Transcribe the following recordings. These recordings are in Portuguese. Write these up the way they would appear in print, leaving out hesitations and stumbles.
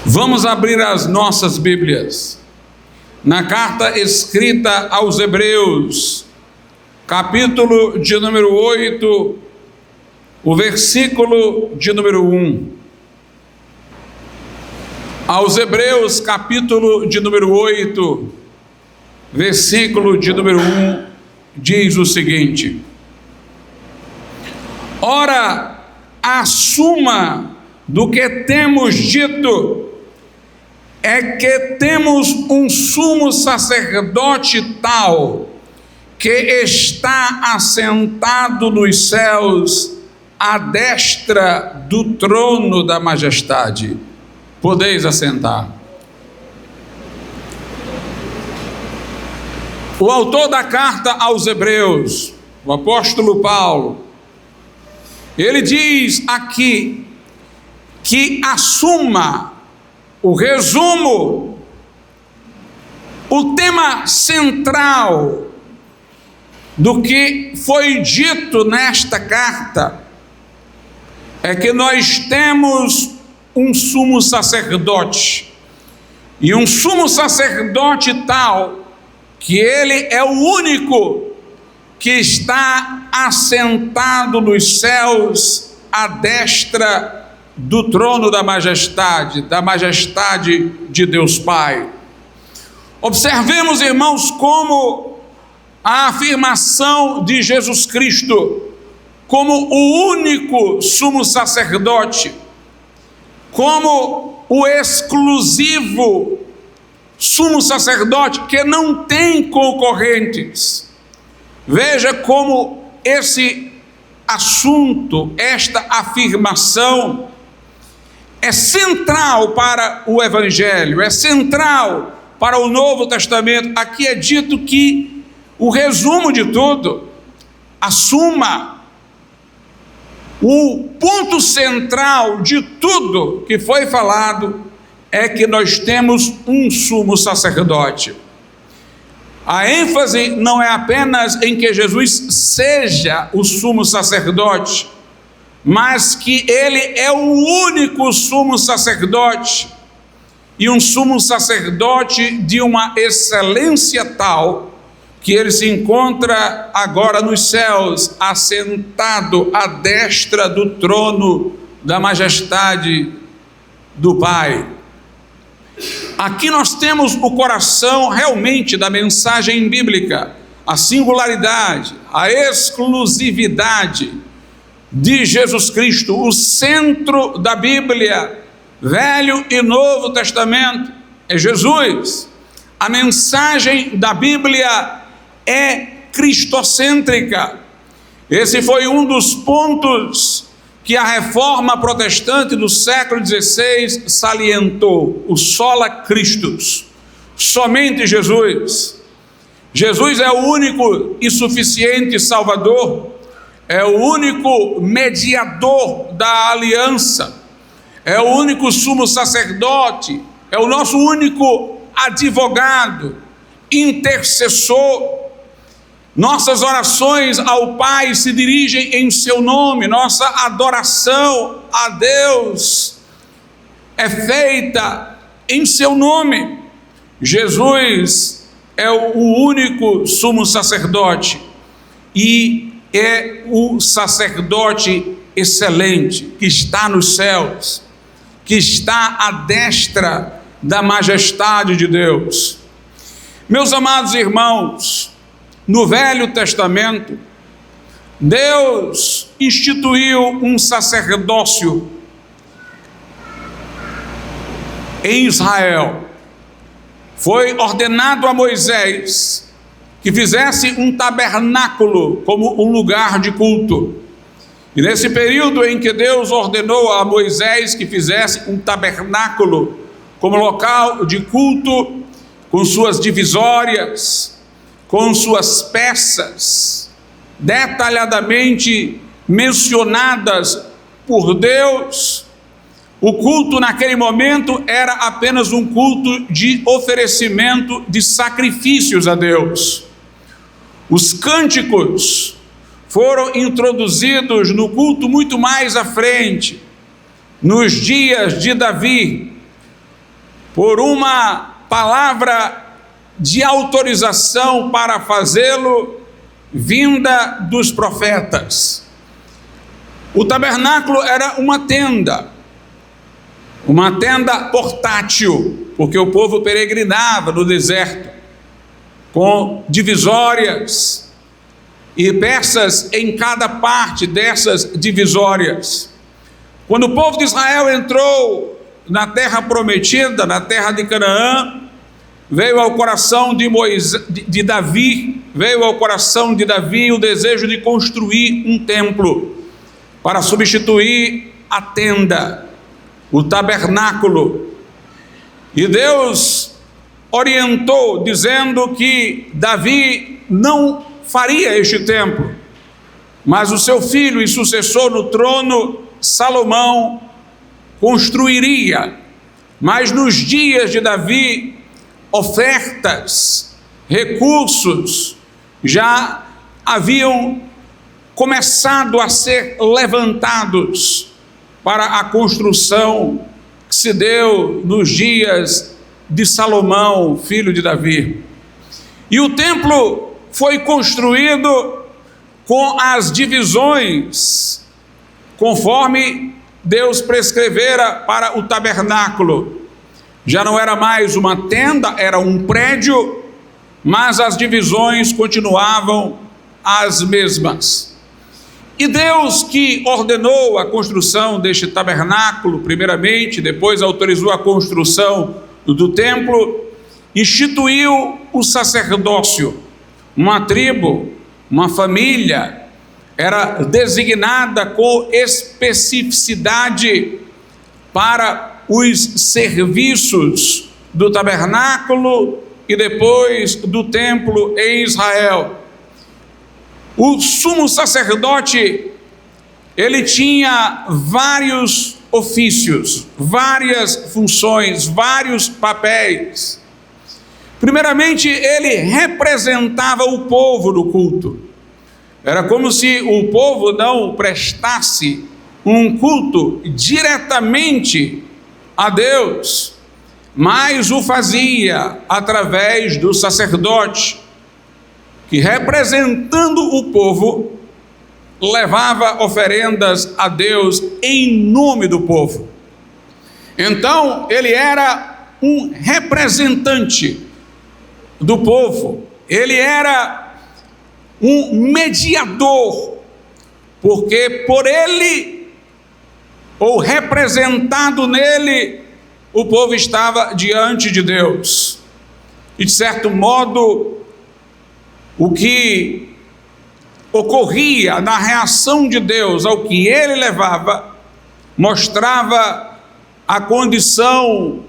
Vamos abrir as nossas Bíblias na carta escrita aos Hebreus, capítulo de número 8, o versículo de número 1. Aos Hebreus, capítulo de número 8, versículo de número 1, diz o seguinte: ora, a suma do que temos dito é que temos um sumo sacerdote tal, que está assentado nos céus, à destra do trono da majestade. Podeis assentar. O autor da carta aos Hebreus, o apóstolo Paulo, ele diz aqui que a suma, o resumo, o tema central do que foi dito nesta carta é que nós temos um sumo sacerdote, e um sumo sacerdote tal que ele é o único que está assentado nos céus à destra do trono da majestade de Deus Pai. Observemos, irmãos, como a afirmação de Jesus Cristo como o único sumo sacerdote, como o exclusivo sumo sacerdote que não tem concorrentes. Veja como esse assunto, esta afirmação é central para o Evangelho, é central para o Novo Testamento. Aqui é dito que o resumo de tudo, a suma, o ponto central de tudo que foi falado é que nós temos um sumo sacerdote. A ênfase não é apenas em que Jesus seja o sumo sacerdote, mas que ele é o único sumo sacerdote, e um sumo sacerdote de uma excelência tal que ele se encontra agora nos céus, assentado à destra do trono da majestade do Pai. Aqui nós temos o coração realmente da mensagem bíblica, a singularidade, a exclusividade de Jesus Cristo, o centro da Bíblia, Velho e Novo Testamento, é Jesus. A mensagem da Bíblia é cristocêntrica. Esse foi um dos pontos que a reforma protestante do século XVI salientou: o sola Christus, somente Jesus. Jesus é o único e suficiente Salvador, é o único mediador da aliança, é o único sumo sacerdote, é o nosso único advogado, intercessor. Nossas orações ao Pai se dirigem em seu nome, nossa adoração a Deus é feita em seu nome. Jesus é o único sumo sacerdote e é o sacerdote excelente que está nos céus, que está à destra da majestade de Deus. Meus amados irmãos, no Velho Testamento, Deus instituiu um sacerdócio em Israel. Foi ordenado a Moisés que fizesse um tabernáculo como um lugar de culto. E nesse período em que Deus ordenou a Moisés que fizesse um tabernáculo como local de culto, com suas divisórias, com suas peças detalhadamente mencionadas por Deus, o culto naquele momento era apenas um culto de oferecimento de sacrifícios a Deus. Os cânticos foram introduzidos no culto muito mais à frente, nos dias de Davi, por uma palavra de autorização para fazê-lo, vinda dos profetas. O tabernáculo era uma tenda portátil, porque o povo peregrinava no deserto, com divisórias e peças em cada parte dessas divisórias. Quando o povo de Israel entrou na terra prometida, na terra de Canaã, veio ao coração de Davi o desejo de construir um templo para substituir a tenda, o tabernáculo. E Deus orientou, dizendo que Davi não faria este templo, mas o seu filho e sucessor no trono, Salomão, construiria. Mas nos dias de Davi, ofertas, recursos já haviam começado a ser levantados para a construção que se deu nos dias de Salomão, filho de Davi. E o templo foi construído com as divisões, conforme Deus prescrevera para o tabernáculo. Já não era mais uma tenda, era um prédio, mas as divisões continuavam as mesmas. E Deus, que ordenou a construção deste tabernáculo, primeiramente, depois autorizou a construção do templo, instituiu o sacerdócio. Uma tribo, uma família, era designada com especificidade para os serviços do tabernáculo e depois do templo em Israel. O sumo sacerdote, ele tinha vários ofícios, várias funções, vários papéis. Primeiramente, ele representava o povo no culto. Era como se o povo não prestasse um culto diretamente a Deus, mas o fazia através do sacerdote, que, representando o povo, levava oferendas a Deus em nome do povo. Então, ele era um representante do povo, ele era um mediador, porque por ele, ou representado nele, o povo estava diante de Deus. E de certo modo, o que ocorria na reação de Deus ao que ele levava, mostrava a condição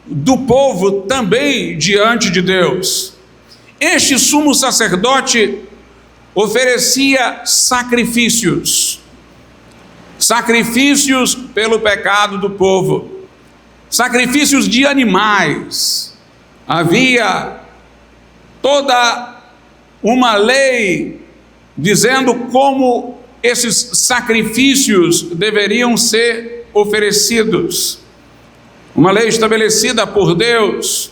do povo também diante de Deus. Este sumo sacerdote oferecia sacrifícios pelo pecado do povo, sacrifícios de animais. Havia toda uma lei dizendo como esses sacrifícios deveriam ser oferecidos. Uma lei estabelecida por Deus.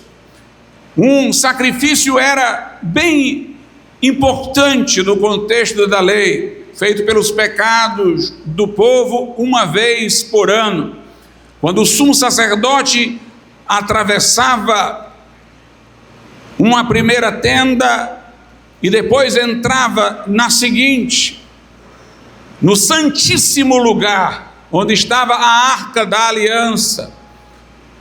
Um sacrifício era bem importante no contexto da lei, feito pelos pecados do povo uma vez por ano. Quando o sumo sacerdote atravessava uma primeira tenda e depois entrava na seguinte, no santíssimo lugar, onde estava a arca da aliança,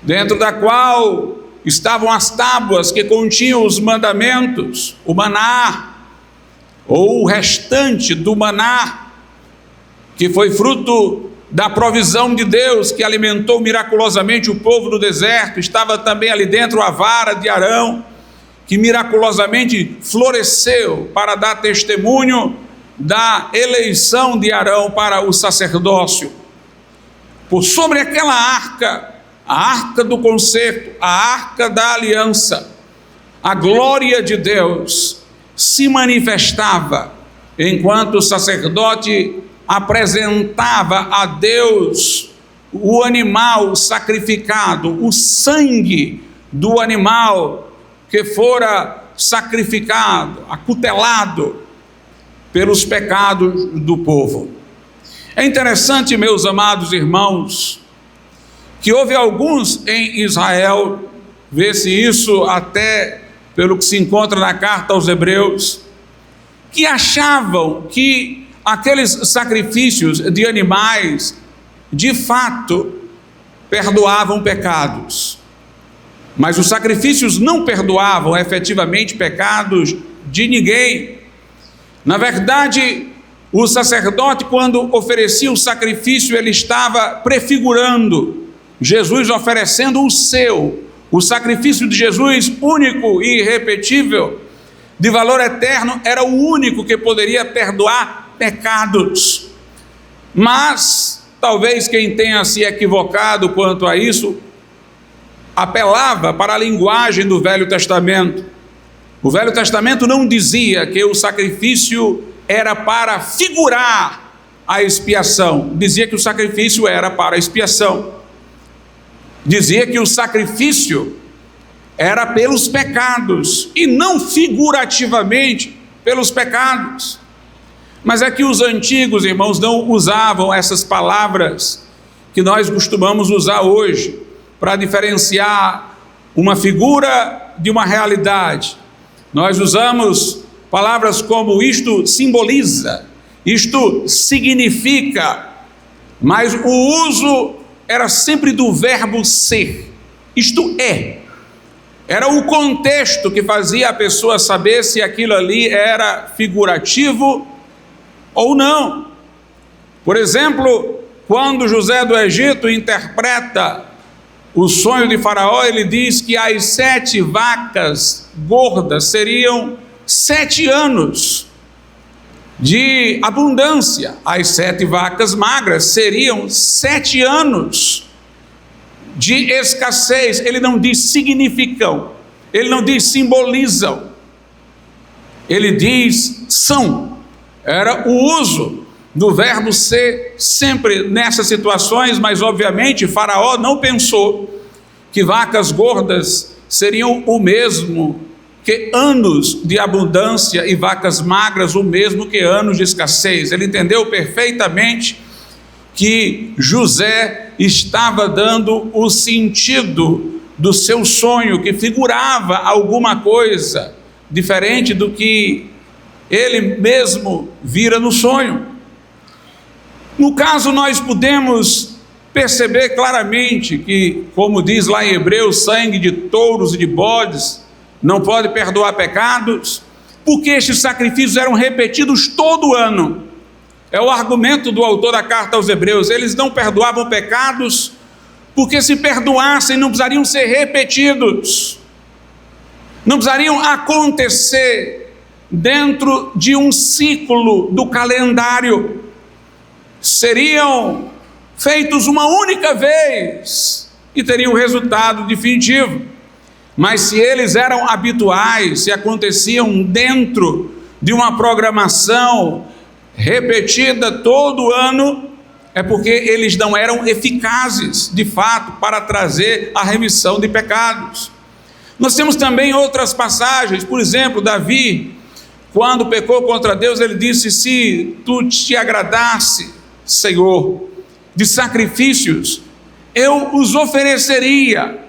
dentro da qual estavam as tábuas que continham os mandamentos, o maná, ou o restante do maná, que foi fruto da provisão de Deus, que alimentou miraculosamente o povo no deserto. Estava também ali dentro a vara de Arão, que miraculosamente floresceu para dar testemunho da eleição de Arão para o sacerdócio. Por sobre aquela arca, a arca do concerto, a arca da aliança, a glória de Deus se manifestava enquanto o sacerdote apresentava a Deus o animal sacrificado, o sangue do animal que fora sacrificado, acutelado pelos pecados do povo. É interessante, meus amados irmãos, que houve alguns em Israel, vê-se isso até pelo que se encontra na carta aos Hebreus, que achavam que aqueles sacrifícios de animais, de fato, perdoavam pecados. Mas os sacrifícios não perdoavam efetivamente pecados de ninguém. Na verdade, o sacerdote, quando oferecia o sacrifício, ele estava prefigurando Jesus, oferecendo o sacrifício de Jesus, único e irrepetível, de valor eterno, era o único que poderia perdoar pecados. Mas talvez quem tenha se equivocado quanto a isso apelava para a linguagem do Velho Testamento. O Velho Testamento não dizia que o sacrifício era para figurar a expiação, dizia que o sacrifício era para a expiação, dizia que o sacrifício era pelos pecados e não figurativamente pelos pecados. Mas é que os antigos, irmãos, não usavam essas palavras que nós costumamos usar hoje para diferenciar uma figura de uma realidade. Nós usamos palavras como isto simboliza, isto significa, mas o uso era sempre do verbo ser, isto é. Era o contexto que fazia a pessoa saber se aquilo ali era figurativo ou não. Por exemplo, quando José do Egito interpreta o sonho de Faraó, ele diz que as 7 vacas gordas seriam 7 anos de abundância, as 7 vacas magras seriam 7 anos de escassez. Ele não diz significam, ele não diz simbolizam, ele diz são. Era o uso do verbo ser sempre nessas situações, mas obviamente Faraó não pensou que vacas gordas seriam o mesmo que anos de abundância e vacas magras o mesmo que anos de escassez. Ele entendeu perfeitamente que José estava dando o sentido do seu sonho, que figurava alguma coisa diferente do que ele mesmo vira no sonho. No caso, nós podemos perceber claramente que, como diz lá em Hebreus, sangue de touros e de bodes não pode perdoar pecados, porque estes sacrifícios eram repetidos todo ano. É o argumento do autor da carta aos Hebreus. Eles não perdoavam pecados, porque se perdoassem não precisariam ser repetidos, não precisariam acontecer dentro de um ciclo do calendário, seriam feitos uma única vez e teriam resultado definitivo. Mas se eles eram habituais, se aconteciam dentro de uma programação repetida todo ano, é porque eles não eram eficazes, de fato, para trazer a remissão de pecados. Nós temos também outras passagens, por exemplo, Davi, quando pecou contra Deus, ele disse: se tu te agradasse, Senhor, de sacrifícios, eu os ofereceria,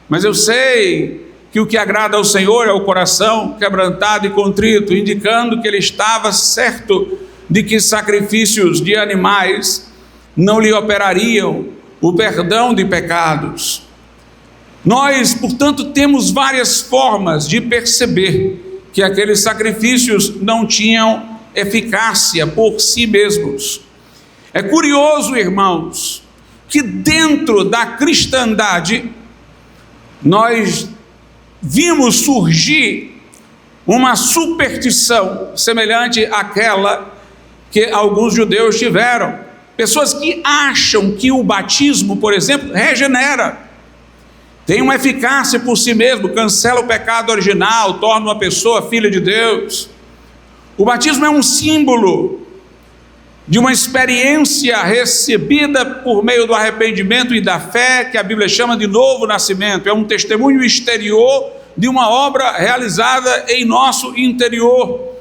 mas eu sei que o que agrada ao Senhor é o coração quebrantado e contrito, indicando que ele estava certo de que sacrifícios de animais não lhe operariam o perdão de pecados. Nós, portanto, temos várias formas de perceber que aqueles sacrifícios não tinham eficácia por si mesmos. É curioso, irmãos, que dentro da cristandade nós vimos surgir uma superstição semelhante àquela que alguns judeus tiveram. Pessoas que acham que o batismo, por exemplo, regenera, tem uma eficácia por si mesmo, cancela o pecado original, torna uma pessoa filha de Deus. O batismo é um símbolo de uma experiência recebida por meio do arrependimento e da fé, que a Bíblia chama de novo nascimento. É um testemunho exterior de uma obra realizada em nosso interior.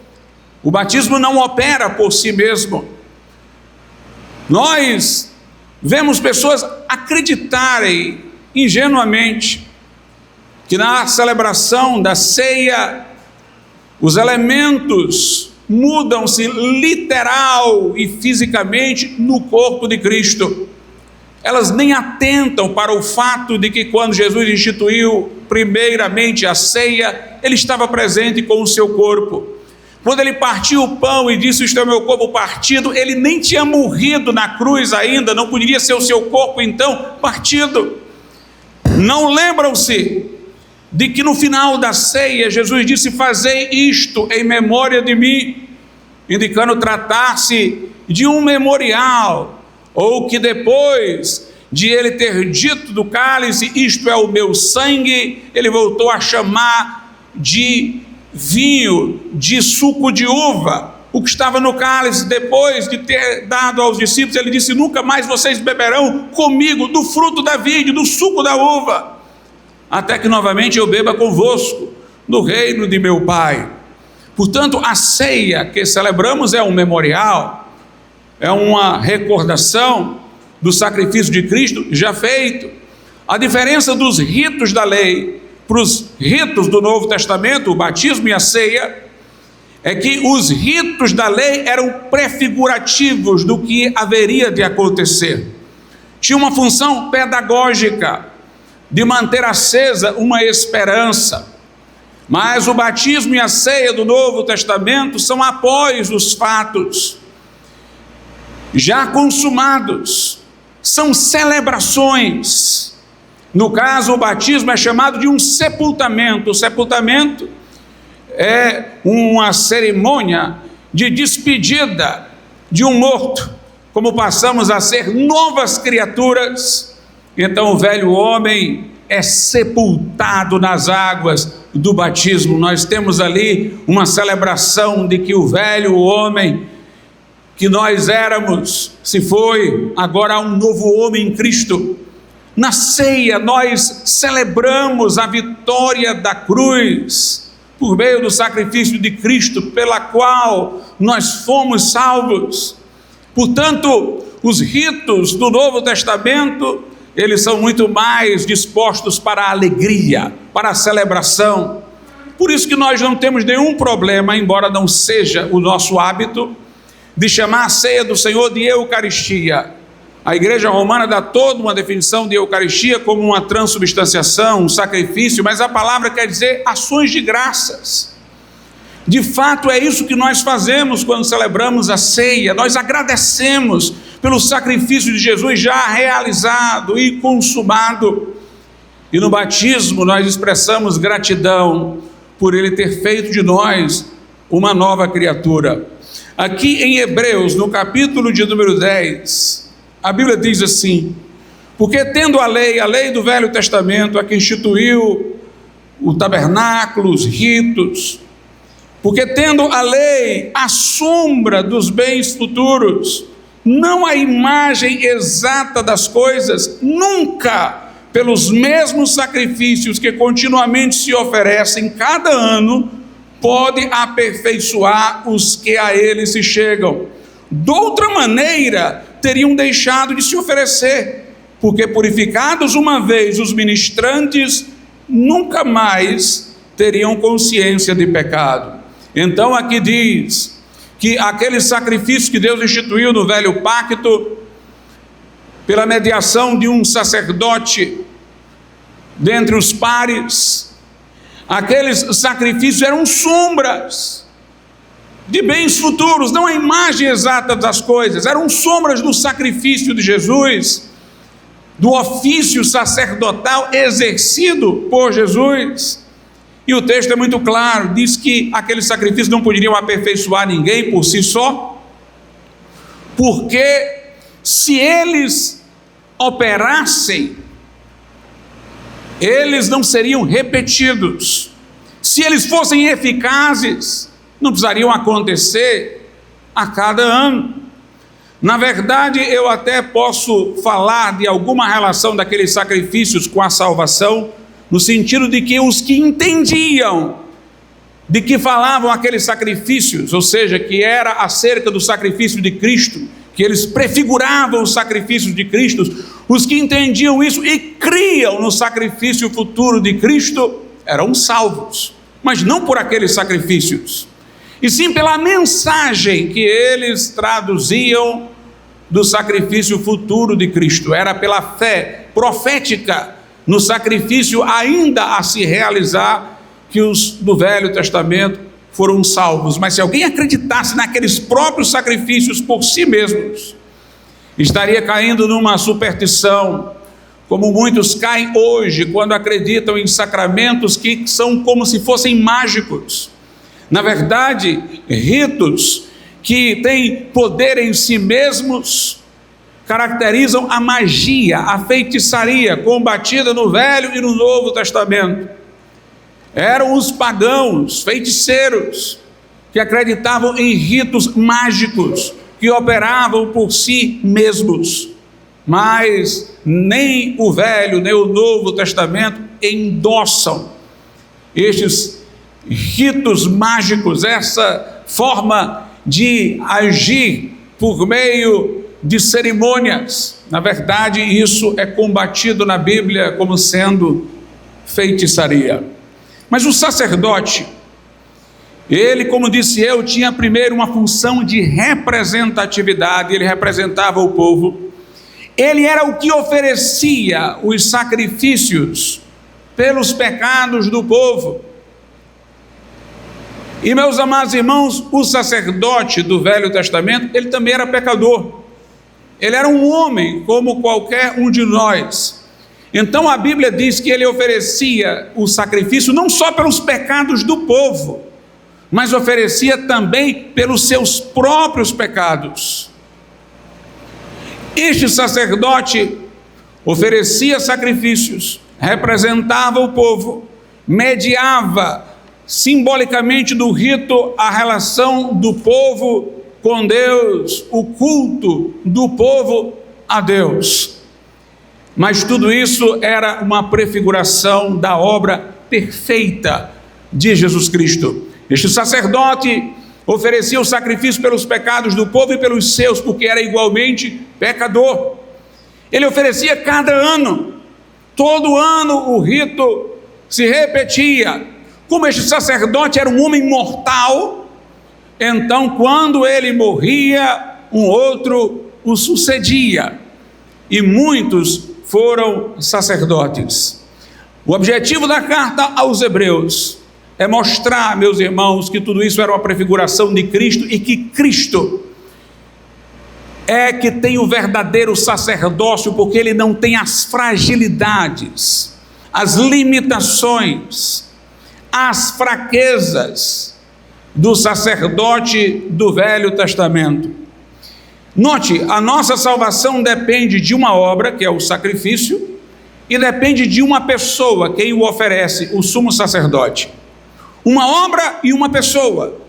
O batismo não opera por si mesmo. Nós vemos pessoas acreditarem ingenuamente que na celebração da ceia os elementos mudam-se literal e fisicamente no corpo de Cristo. Elas nem atentam para o fato de que quando Jesus instituiu primeiramente a ceia, ele estava presente com o seu corpo. Quando ele partiu o pão e disse: "Isto é o meu corpo partido", ele nem tinha morrido na cruz ainda, não poderia ser o seu corpo então partido. Não lembram-se de que no final da ceia Jesus disse: "Fazei isto em memória de mim", indicando tratar-se de um memorial, ou que depois de ele ter dito do cálice: "Isto é o meu sangue", ele voltou a chamar de vinho, de suco de uva, o que estava no cálice. Depois de ter dado aos discípulos, ele disse: "Nunca mais vocês beberão comigo do fruto da vide, do suco da uva, até que novamente eu beba convosco no reino de meu Pai". Portanto, a ceia que celebramos é um memorial, é uma recordação do sacrifício de Cristo já feito. A diferença dos ritos da lei para os ritos do Novo Testamento, o batismo e a ceia, é que os ritos da lei eram prefigurativos do que haveria de acontecer. Tinha uma função pedagógica, de manter acesa uma esperança. Mas o batismo e a ceia do Novo Testamento são após os fatos já consumados, são celebrações. No caso, o batismo é chamado de um sepultamento. O sepultamento é uma cerimônia de despedida de um morto, como passamos a ser novas criaturas. Então o velho homem é sepultado nas águas do batismo. Nós temos ali uma celebração de que o velho homem que nós éramos se foi, agora há um novo homem em Cristo. Na ceia nós celebramos a vitória da cruz por meio do sacrifício de Cristo, pela qual nós fomos salvos. Portanto, os ritos do Novo Testamento, eles são muito mais dispostos para a alegria, para a celebração. Por isso que nós não temos nenhum problema, embora não seja o nosso hábito, de chamar a ceia do Senhor de Eucaristia. A Igreja Romana dá toda uma definição de Eucaristia como uma transubstanciação, um sacrifício, mas a palavra quer dizer ações de graças. De fato, é isso que nós fazemos quando celebramos a ceia. Nós agradecemos pelo sacrifício de Jesus já realizado e consumado. E no batismo nós expressamos gratidão por ele ter feito de nós uma nova criatura. Aqui em Hebreus, no capítulo de número 10, a Bíblia diz assim: "Porque tendo a lei do Velho Testamento, a que instituiu o tabernáculo, os ritos, porque tendo a lei a sombra dos bens futuros, não a imagem exata das coisas, nunca pelos mesmos sacrifícios que continuamente se oferecem cada ano, pode aperfeiçoar os que a ele se chegam. De outra maneira, teriam deixado de se oferecer, porque purificados uma vez os ministrantes, nunca mais teriam consciência de pecado." Então aqui diz que aquele sacrifício que Deus instituiu no velho pacto, pela mediação de um sacerdote dentre os pares, aqueles sacrifícios eram sombras de bens futuros, não a imagem exata das coisas, eram sombras do sacrifício de Jesus, do ofício sacerdotal exercido por Jesus. E o texto é muito claro, diz que aqueles sacrifícios não poderiam aperfeiçoar ninguém por si só, porque se eles operassem, eles não seriam repetidos. Se eles fossem eficazes, não precisariam acontecer a cada ano. Na verdade, eu até posso falar de alguma relação daqueles sacrifícios com a salvação, no sentido de que os que entendiam de que falavam aqueles sacrifícios, ou seja, que era acerca do sacrifício de Cristo, que eles prefiguravam os sacrifícios de Cristo, os que entendiam isso e criam no sacrifício futuro de Cristo, eram salvos, mas não por aqueles sacrifícios, e sim pela mensagem que eles traduziam do sacrifício futuro de Cristo. Era pela fé profética no sacrifício ainda a se realizar que os do Velho Testamento foram salvos. Mas se alguém acreditasse naqueles próprios sacrifícios por si mesmos, estaria caindo numa superstição, como muitos caem hoje quando acreditam em sacramentos que são como se fossem mágicos. Na verdade, ritos que têm poder em si mesmos caracterizam a magia, a feitiçaria combatida no Velho e no Novo Testamento. Eram os pagãos, feiticeiros, que acreditavam em ritos mágicos, que operavam por si mesmos. Mas nem o Velho, nem o Novo Testamento endossam estes ritos mágicos, essa forma de agir por meio de cerimônias. Na verdade, isso é combatido na Bíblia como sendo feitiçaria. Mas o sacerdote, ele, como disse eu, tinha primeiro uma função de representatividade, ele representava o povo, ele era o que oferecia os sacrifícios pelos pecados do povo. E, meus amados irmãos, o sacerdote do Velho Testamento, ele também era pecador, ele era um homem como qualquer um de nós. Então a Bíblia diz que ele oferecia o sacrifício não só pelos pecados do povo, mas oferecia também pelos seus próprios pecados. Este sacerdote oferecia sacrifícios, representava o povo, mediava simbolicamente do rito a relação do povo com Deus, o culto do povo a Deus. Mas tudo isso era uma prefiguração da obra perfeita de Jesus Cristo. Este sacerdote oferecia o sacrifício pelos pecados do povo e pelos seus, porque era igualmente pecador. Ele oferecia cada ano, todo ano o rito se repetia. Como este sacerdote era um homem mortal, então quando ele morria, um outro o sucedia, e muitos foram sacerdotes. O objetivo da carta aos Hebreus é mostrar, meus irmãos, que tudo isso era uma prefiguração de Cristo e que Cristo é que tem o verdadeiro sacerdócio, porque ele não tem as fragilidades, as limitações, as fraquezas do sacerdote do Velho Testamento. Note, a nossa salvação depende de uma obra, que é o sacrifício, e depende de uma pessoa, quem o oferece, o sumo sacerdote. Uma obra e uma pessoa.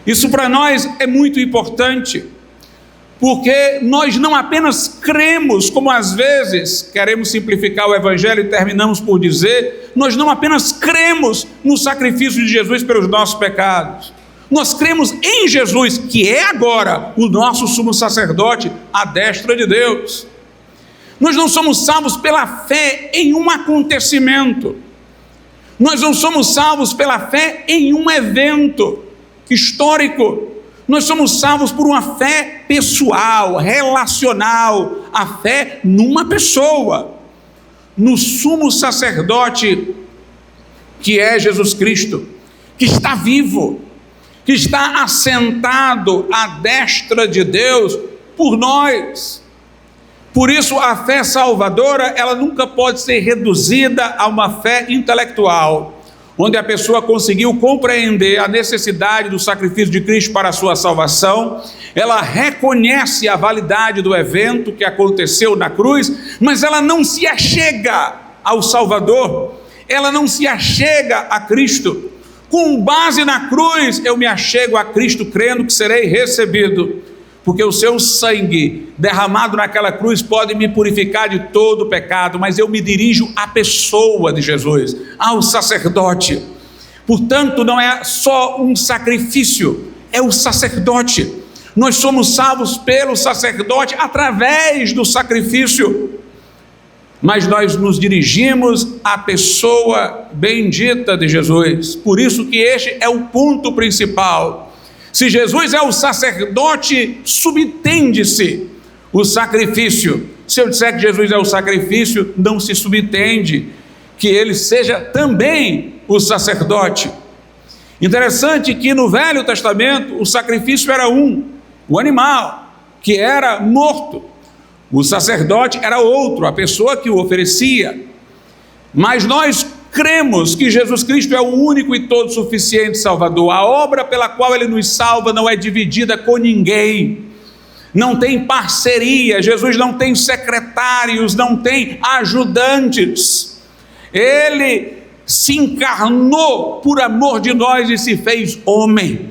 Isso para nós é muito importante, porque nós não apenas cremos, como às vezes queremos simplificar o Evangelho e terminamos por dizer, nós não apenas cremos no sacrifício de Jesus pelos nossos pecados, nós cremos em Jesus, que é agora o nosso sumo sacerdote à destra de Deus. Nós não somos salvos pela fé em um acontecimento, nós não somos salvos pela fé em um evento histórico, nós somos salvos por uma fé pessoal, relacional, a fé numa pessoa, no sumo sacerdote que é Jesus Cristo, que está vivo, que está assentado à destra de Deus por nós. Por isso a fé salvadora, ela nunca pode ser reduzida a uma fé intelectual, onde a pessoa conseguiu compreender a necessidade do sacrifício de Cristo para a sua salvação, ela reconhece a validade do evento que aconteceu na cruz, mas ela não se achega ao Salvador, ela não se achega a Cristo. Com base na cruz, eu me achego a Cristo crendo que serei recebido. porque o seu sangue derramado naquela cruz pode me purificar de todo o pecado, mas eu me dirijo à pessoa de Jesus, ao sacerdote. Portanto, não é só um sacrifício, é o sacerdote. Nós somos salvos pelo sacerdote através do sacrifício, mas nós nos dirigimos à pessoa bendita de Jesus. Por isso que este é o ponto principal. Se Jesus é o sacerdote, subtende-se o sacrifício. Se eu disser que Jesus é o sacrifício, não se subtende que ele seja também o sacerdote. Interessante que no Velho Testamento o sacrifício era o animal que era morto. O sacerdote era outro, a pessoa que o oferecia. Mas nós cremos que Jesus Cristo é o único e todo suficiente Salvador. A obra pela qual Ele nos salva não é dividida com ninguém. Não tem parceria. Jesus não tem secretários, não tem ajudantes. Ele se encarnou por amor de nós e se fez homem.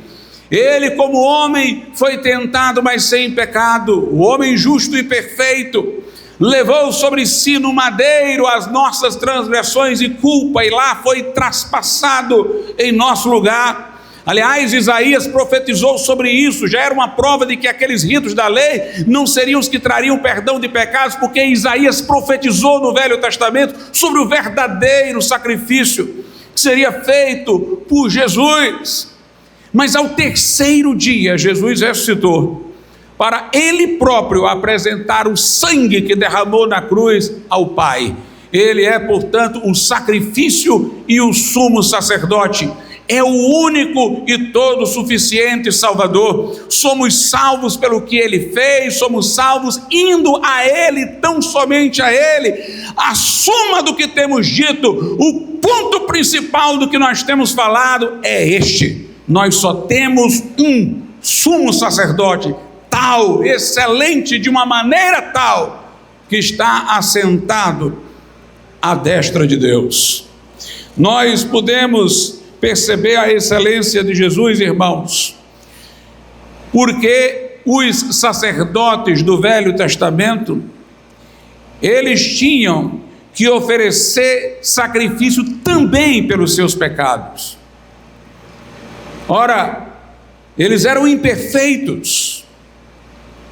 Ele, como homem, foi tentado, mas sem pecado. O homem justo e perfeito levou sobre si no madeiro as nossas transgressões e culpa, e lá foi traspassado em nosso lugar. Aliás, Isaías profetizou sobre isso. Já era uma prova de que aqueles ritos da lei não seriam os que trariam perdão de pecados, porque Isaías profetizou no Velho Testamento sobre o verdadeiro sacrifício que seria feito por Jesus. Mas ao terceiro dia, Jesus ressuscitou para Ele próprio apresentar o sangue que derramou na cruz ao Pai. Ele é, portanto, o sacrifício e o sumo sacerdote. É o único e todo suficiente Salvador. Somos salvos pelo que Ele fez, somos salvos indo a Ele, tão somente a Ele. A suma do que temos dito, o ponto principal do que nós temos falado é este: nós só temos um sumo sacerdote, tal, excelente, de uma maneira tal, que está assentado à destra de Deus. Nós podemos perceber a excelência de Jesus, irmãos, porque os sacerdotes do Velho Testamento, eles tinham que oferecer sacrifício também pelos seus pecados. Ora, eles eram imperfeitos,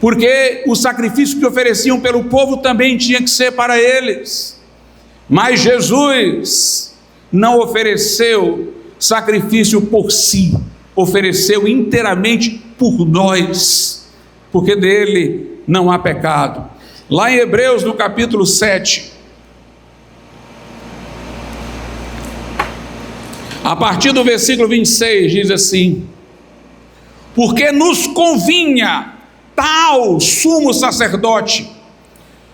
porque o sacrifício que ofereciam pelo povo também tinha que ser para eles. Mas Jesus não ofereceu sacrifício por si, ofereceu inteiramente por nós, porque dele não há pecado. Lá em Hebreus, no capítulo 7, a partir do versículo 26, diz assim: porque nos convinha tal sumo sacerdote,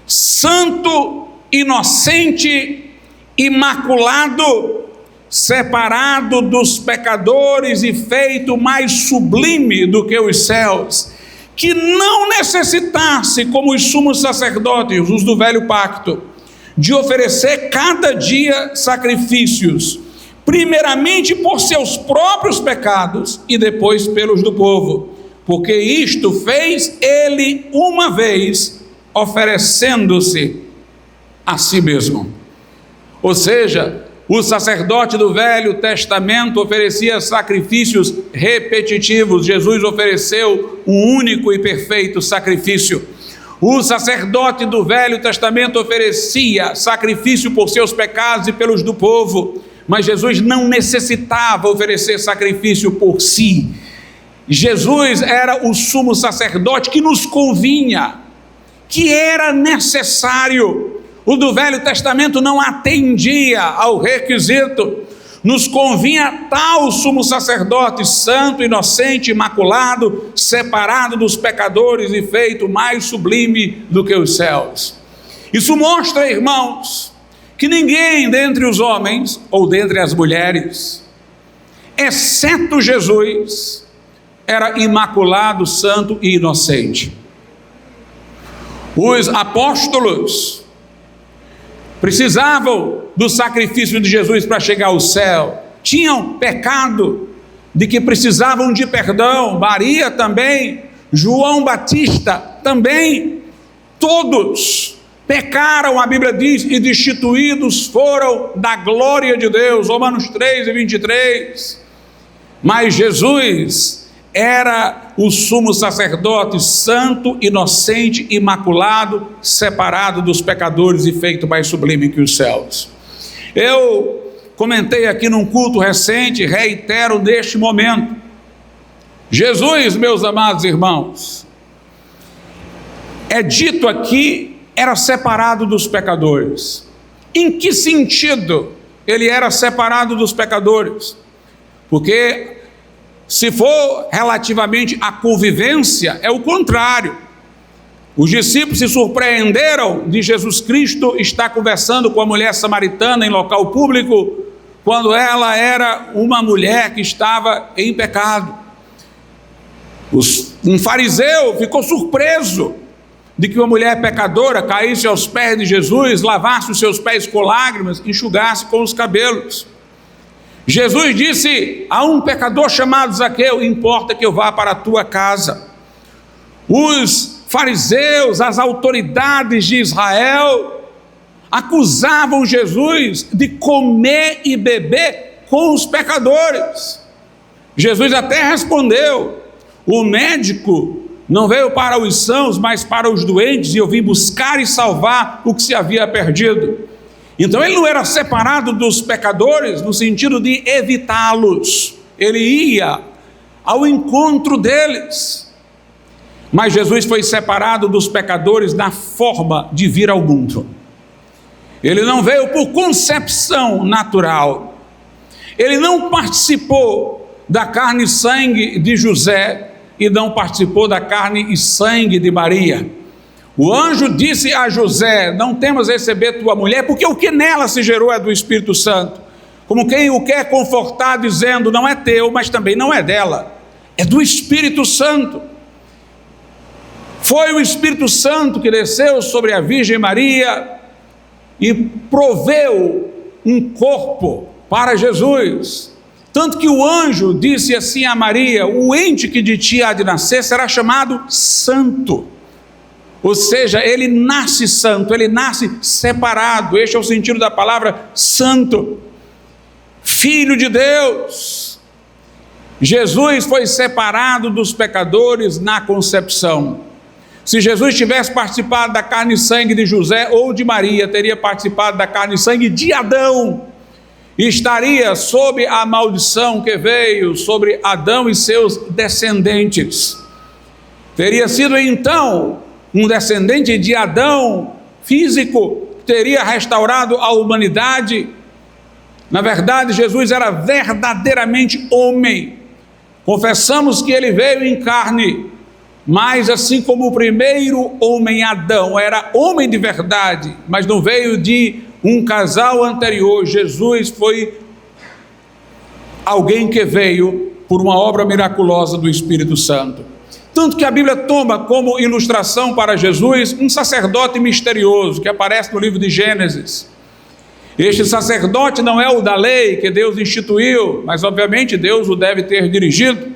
santo, inocente, imaculado, separado dos pecadores e feito mais sublime do que os céus, que não necessitasse, como os sumos sacerdotes, os do velho pacto, de oferecer cada dia sacrifícios, primeiramente por seus próprios pecados e depois pelos do povo, porque isto fez ele uma vez, oferecendo-se a si mesmo. Ou seja, o sacerdote do Velho Testamento oferecia sacrifícios repetitivos. Jesus ofereceu um único e perfeito sacrifício. O sacerdote do Velho Testamento oferecia sacrifício por seus pecados e pelos do povo, mas Jesus não necessitava oferecer sacrifício por si. Jesus era o sumo sacerdote que nos convinha, que era necessário. O do Velho Testamento não atendia ao requisito. Nos convinha tal sumo sacerdote, santo, inocente, imaculado, separado dos pecadores e feito mais sublime do que os céus. Isso mostra, irmãos, que ninguém dentre os homens ou dentre as mulheres, exceto Jesus, era imaculado, santo e inocente. Os apóstolos precisavam do sacrifício de Jesus para chegar ao céu, tinham pecado de que precisavam de perdão. Maria também, João Batista também. Todos pecaram, a Bíblia diz, e destituídos foram da glória de Deus, Romanos 3:23. Mas Jesus era o sumo sacerdote, santo, inocente, imaculado, separado dos pecadores e feito mais sublime que os céus. Eu comentei aqui num culto recente, reitero neste momento: Jesus, meus amados irmãos, é dito aqui, era separado dos pecadores. Em que sentido ele era separado dos pecadores? Porque se for relativamente à convivência, é o contrário. Os discípulos se surpreenderam de Jesus Cristo estar conversando com a mulher samaritana em local público, quando ela era uma mulher que estava em pecado. Um fariseu ficou surpreso de que uma mulher pecadora caísse aos pés de Jesus, lavasse os seus pés com lágrimas, enxugasse com os cabelos. Jesus disse a um pecador chamado Zaqueu: importa que eu vá para a tua casa. Os fariseus, as autoridades de Israel, acusavam Jesus de comer e beber com os pecadores. Jesus até respondeu: o médico não veio para os sãos, mas para os doentes, e eu vim buscar e salvar o que se havia perdido. Então ele não era separado dos pecadores no sentido de evitá-los, ele ia ao encontro deles. Mas Jesus foi separado dos pecadores na forma de vir ao mundo. Ele não veio por concepção natural, ele não participou da carne e sangue de José e não participou da carne e sangue de Maria. O anjo disse a José: não temas receber tua mulher, porque o que nela se gerou é do Espírito Santo. Como quem o quer confortar, dizendo: não é teu, mas também não é dela, é do Espírito Santo. Foi o Espírito Santo que desceu sobre a Virgem Maria e proveu um corpo para Jesus. Tanto que o anjo disse assim a Maria: o ente que de ti há de nascer será chamado santo. Ou seja, ele nasce santo, ele nasce separado. Este é o sentido da palavra santo. Filho de Deus. Jesus foi separado dos pecadores na concepção. Se Jesus tivesse participado da carne e sangue de José ou de Maria, teria participado da carne e sangue de Adão, e estaria sob a maldição que veio sobre Adão e seus descendentes. Teria sido então um descendente de Adão físico, que teria restaurado a humanidade. Na verdade, Jesus era verdadeiramente homem. Confessamos que ele veio em carne, mas assim como o primeiro homem, Adão, era homem de verdade, mas não veio de um casal anterior. Jesus foi alguém que veio por uma obra miraculosa do Espírito Santo. Tanto que a Bíblia toma como ilustração para Jesus um sacerdote misterioso que aparece no livro de Gênesis. Este sacerdote não é o da lei que Deus instituiu, mas obviamente Deus o deve ter dirigido.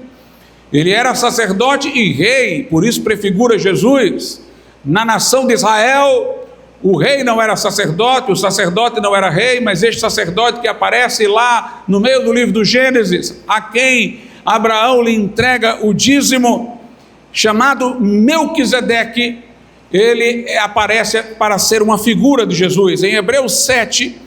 Ele era sacerdote e rei, por isso prefigura Jesus. Na nação de Israel, o rei não era sacerdote, o sacerdote não era rei, mas este sacerdote que aparece lá no meio do livro do Gênesis, a quem Abraão lhe entrega o dízimo, chamado Melquisedeque, ele aparece para ser uma figura de Jesus. Em Hebreus 7,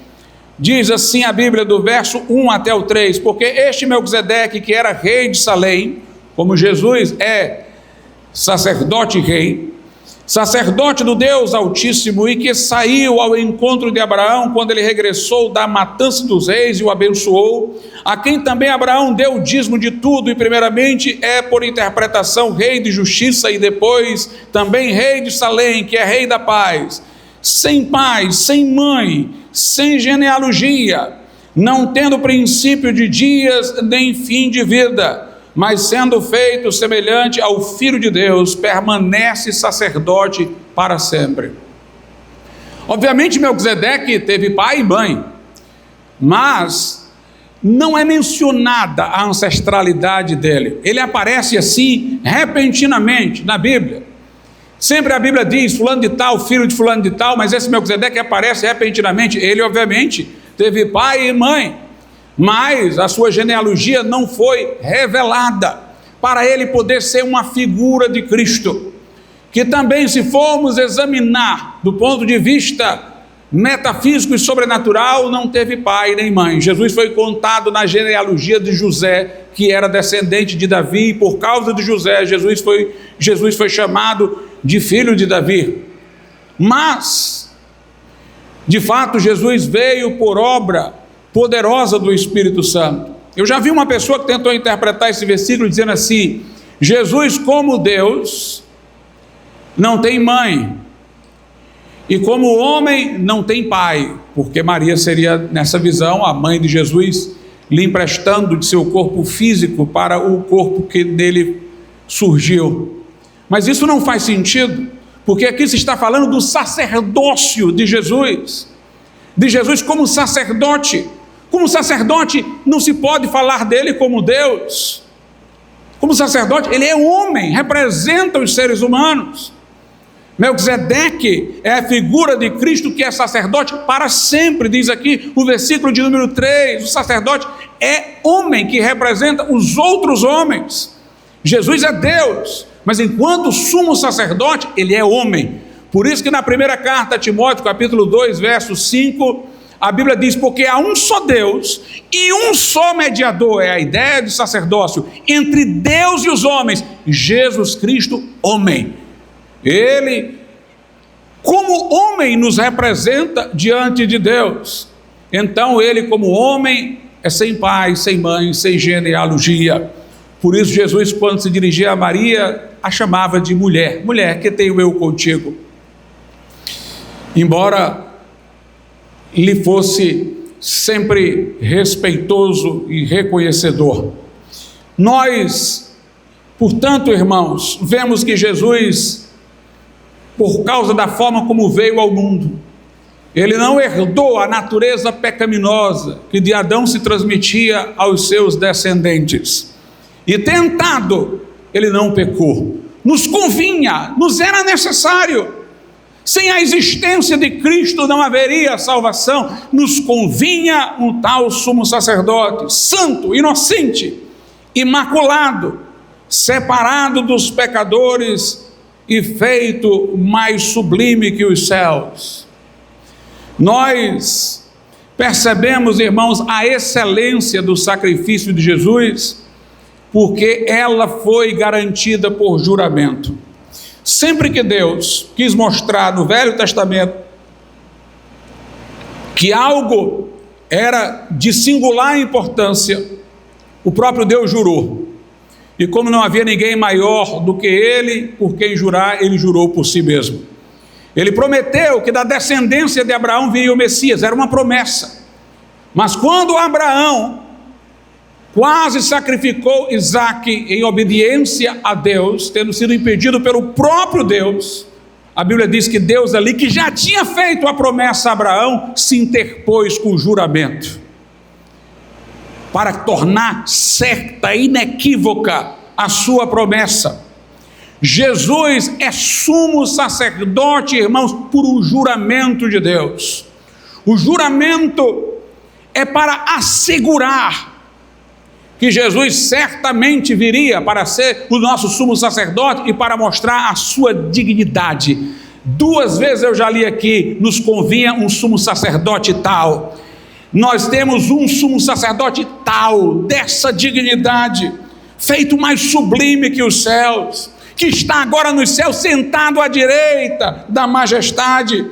diz assim a Bíblia, do verso 1 até o 3, porque este Melquisedeque, que era rei de Salém, como Jesus é sacerdote e rei, sacerdote do Deus Altíssimo, e que saiu ao encontro de Abraão quando ele regressou da matança dos reis e o abençoou, a quem também Abraão deu o dízimo de tudo, e primeiramente é por interpretação rei de justiça, e depois também rei de Salém, que é rei da paz, sem pai, sem mãe, sem genealogia, não tendo princípio de dias nem fim de vida, mas sendo feito semelhante ao Filho de Deus, permanece sacerdote para sempre. Obviamente Melquisedeque teve pai e mãe, mas não é mencionada a ancestralidade dele. Ele aparece assim, repentinamente, na Bíblia. Sempre a Bíblia diz, fulano de tal, filho de fulano de tal, mas esse Melquisedeque aparece repentinamente. Ele, obviamente, teve pai e mãe, mas a sua genealogia não foi revelada, para ele poder ser uma figura de Cristo, que também, se formos examinar do ponto de vista metafísico e sobrenatural, não teve pai nem mãe. Jesus foi contado na genealogia de José, que era descendente de Davi, e por causa de José, Jesus foi chamado de filho de Davi. Mas, de fato, Jesus veio por obra poderosa do Espírito Santo. Eu já vi uma pessoa que tentou interpretar esse versículo dizendo assim: Jesus, como Deus, não tem mãe, e como homem não tem pai, porque Maria seria, nessa visão, a mãe de Jesus, lhe emprestando de seu corpo físico para o corpo que dele surgiu. Mas isso não faz sentido, porque aqui se está falando do sacerdócio de Jesus como sacerdote. Como sacerdote não se pode falar dele como Deus. Como sacerdote, ele é homem, representa os seres humanos. Melquisedeque é a figura de Cristo, que é sacerdote para sempre, diz aqui o versículo de número 3, o sacerdote é homem que representa os outros homens. Jesus é Deus, mas enquanto sumo sacerdote, ele é homem. Por isso que na primeira carta a Timóteo, capítulo 2, verso 5, a Bíblia diz: porque há um só Deus e um só mediador, é a ideia de sacerdócio, entre Deus e os homens, Jesus Cristo, homem. Ele, como homem, nos representa diante de Deus. Então ele, como homem, é sem pai, sem mãe, sem genealogia. Por isso Jesus, quando se dirigia a Maria, a chamava de mulher. Mulher, que tenho eu contigo? Embora lhe fosse sempre respeitoso e reconhecedor. Nós, portanto, irmãos, vemos que Jesus, por causa da forma como veio ao mundo, ele não herdou a natureza pecaminosa que de Adão se transmitia aos seus descendentes. E tentado, ele não pecou. Nos convinha, nos era necessário. Sem a existência de Cristo não haveria salvação. Nos convinha um tal sumo sacerdote, santo, inocente, imaculado, separado dos pecadores e feito mais sublime que os céus. Nós percebemos, irmãos, a excelência do sacrifício de Jesus, porque ela foi garantida por juramento. Sempre que Deus quis mostrar no Velho Testamento que algo era de singular importância, o próprio Deus jurou. E como não havia ninguém maior do que ele, por quem jurar, ele jurou por si mesmo. Ele prometeu que da descendência de Abraão viria o Messias, era uma promessa. Mas quando Abraão quase sacrificou Isaque em obediência a Deus, tendo sido impedido pelo próprio Deus, a Bíblia diz que Deus ali, que já tinha feito a promessa a Abraão, se interpôs com o juramento, para tornar certa, inequívoca a sua promessa. Jesus é sumo sacerdote, irmãos, por um juramento de Deus. O juramento é para assegurar que Jesus certamente viria para ser o nosso sumo sacerdote e para mostrar a sua dignidade. 2 vezes eu já li aqui, nos convinha um sumo sacerdote tal. Nós temos um sumo sacerdote tal, dessa dignidade, feito mais sublime que os céus, que está agora nos céus, sentado à direita da majestade.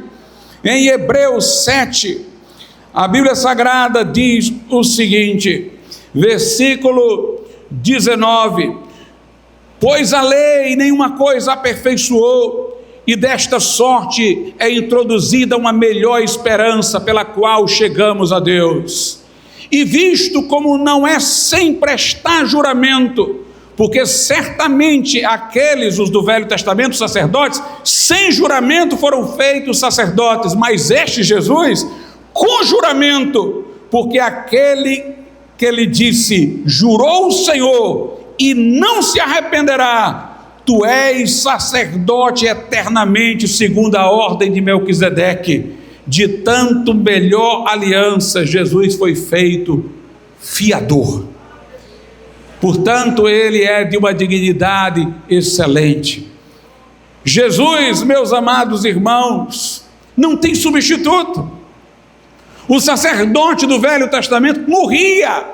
Em Hebreus 7, a Bíblia Sagrada diz o seguinte, versículo 19: pois a lei nenhuma coisa aperfeiçoou, e desta sorte é introduzida uma melhor esperança pela qual chegamos a Deus. E visto como não é sem prestar juramento, porque certamente aqueles, os do Velho Testamento, sacerdotes, sem juramento foram feitos sacerdotes, mas este Jesus, com juramento, porque aquele que ele disse: jurou o Senhor e não se arrependerá, tu és sacerdote eternamente, segundo a ordem de Melquisedeque. De tanto melhor aliança, Jesus foi feito fiador. Portanto, ele é de uma dignidade excelente. Jesus, meus amados irmãos, não tem substituto. O sacerdote do Velho Testamento morria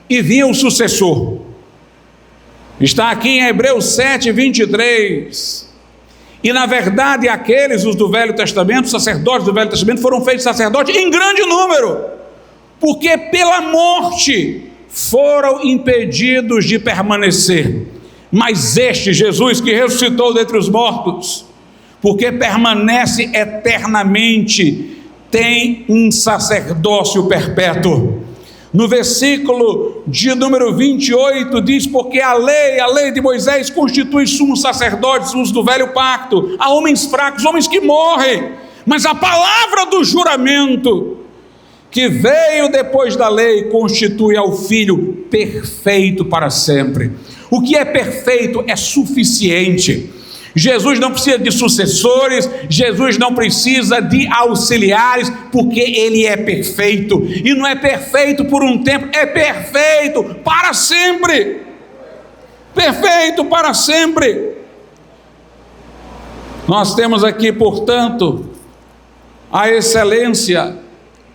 e vinha o sucessor. Está aqui em Hebreus 7, 23. E na verdade aqueles, os do Velho Testamento, os sacerdotes do Velho Testamento, foram feitos sacerdotes em grande número, porque pela morte foram impedidos de permanecer. Mas este Jesus que ressuscitou dentre os mortos, porque permanece eternamente, tem um sacerdócio perpétuo. No versículo de número 28 diz: porque a lei de Moisés constitui sumos sacerdotes, os do velho pacto, a homens fracos, homens que morrem, mas a palavra do juramento, que veio depois da lei, constitui ao Filho perfeito para sempre. O que é perfeito é suficiente. Jesus não precisa de sucessores, Jesus não precisa de auxiliares, porque ele é perfeito. E não é perfeito por um tempo, é perfeito para sempre. Perfeito para sempre. Nós temos aqui, portanto, a excelência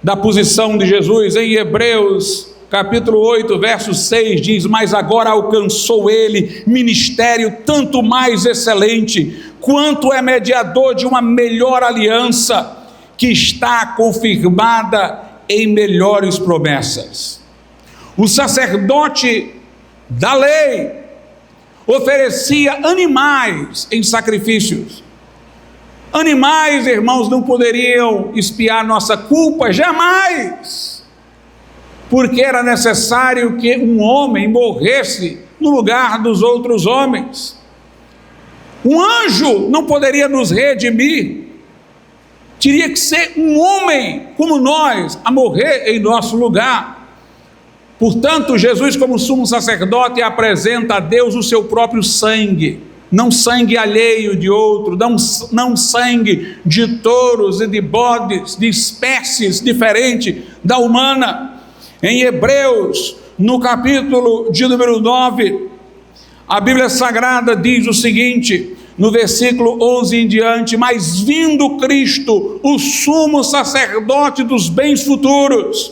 da posição de Jesus. Em Hebreus capítulo 8, verso 6 diz: mas agora alcançou ele ministério tanto mais excelente, quanto é mediador de uma melhor aliança, que está confirmada em melhores promessas. O sacerdote da lei oferecia animais em sacrifícios. Animais, irmãos, não poderiam expiar nossa culpa, jamais, porque era necessário que um homem morresse no lugar dos outros homens. Um anjo não poderia nos redimir, teria que ser um homem como nós a morrer em nosso lugar. Portanto, Jesus, como sumo sacerdote, apresenta a Deus o seu próprio sangue, não sangue alheio de outro, não sangue de touros e de bodes, de espécies diferentes da humana. Em Hebreus, no capítulo de número 9, a Bíblia Sagrada diz o seguinte, no versículo 11 em diante: mas vindo Cristo, o sumo sacerdote dos bens futuros,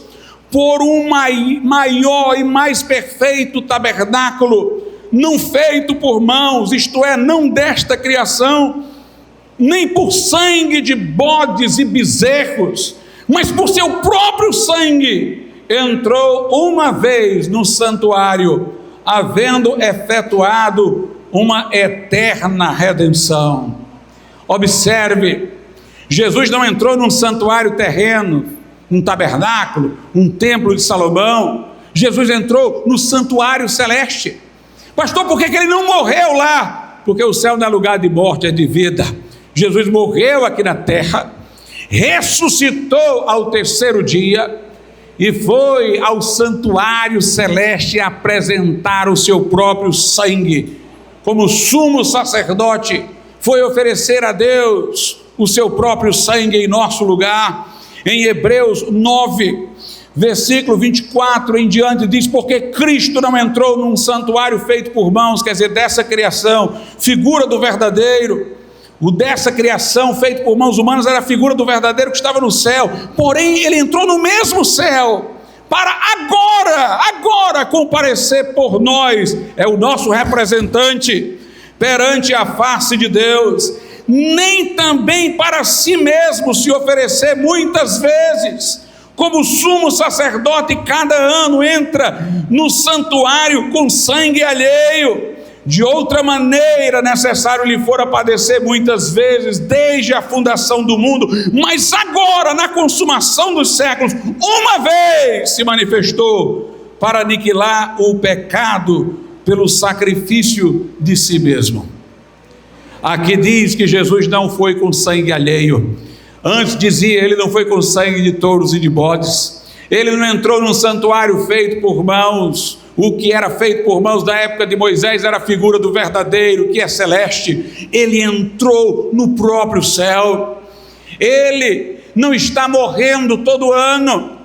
por um maior e mais perfeito tabernáculo, não feito por mãos, isto é, não desta criação, nem por sangue de bodes e bezerros, mas por seu próprio sangue, entrou uma vez no santuário, havendo efetuado uma eterna redenção. Observe, Jesus não entrou num santuário terreno, um tabernáculo, um templo de Salomão. Jesus entrou no santuário celeste. Pastor, por que ele não morreu lá? Porque o céu não é lugar de morte, é de vida. Jesus morreu aqui na terra, ressuscitou ao terceiro dia e foi ao santuário celeste apresentar o seu próprio sangue. Como sumo sacerdote, foi oferecer a Deus o seu próprio sangue em nosso lugar. Em Hebreus 9, versículo 24 em diante, diz: porque Cristo não entrou num santuário feito por mãos, quer dizer, dessa criação, figura do verdadeiro. O dessa criação feito por mãos humanas era a figura do verdadeiro que estava no céu, porém ele entrou no mesmo céu, para agora comparecer por nós, é o nosso representante perante a face de Deus. Nem também para si mesmo se oferecer muitas vezes, como sumo sacerdote cada ano entra no santuário com sangue alheio. De outra maneira, necessário lhe fora padecer muitas vezes, desde a fundação do mundo, mas agora, na consumação dos séculos, uma vez se manifestou para aniquilar o pecado pelo sacrifício de si mesmo. Aqui diz que Jesus não foi com sangue alheio. Antes dizia, ele não foi com sangue de touros e de bodes. Ele não entrou num santuário feito por mãos. O que era feito por mãos da época de Moisés era a figura do verdadeiro, que é celeste. Ele entrou no próprio céu. Ele não está morrendo todo ano,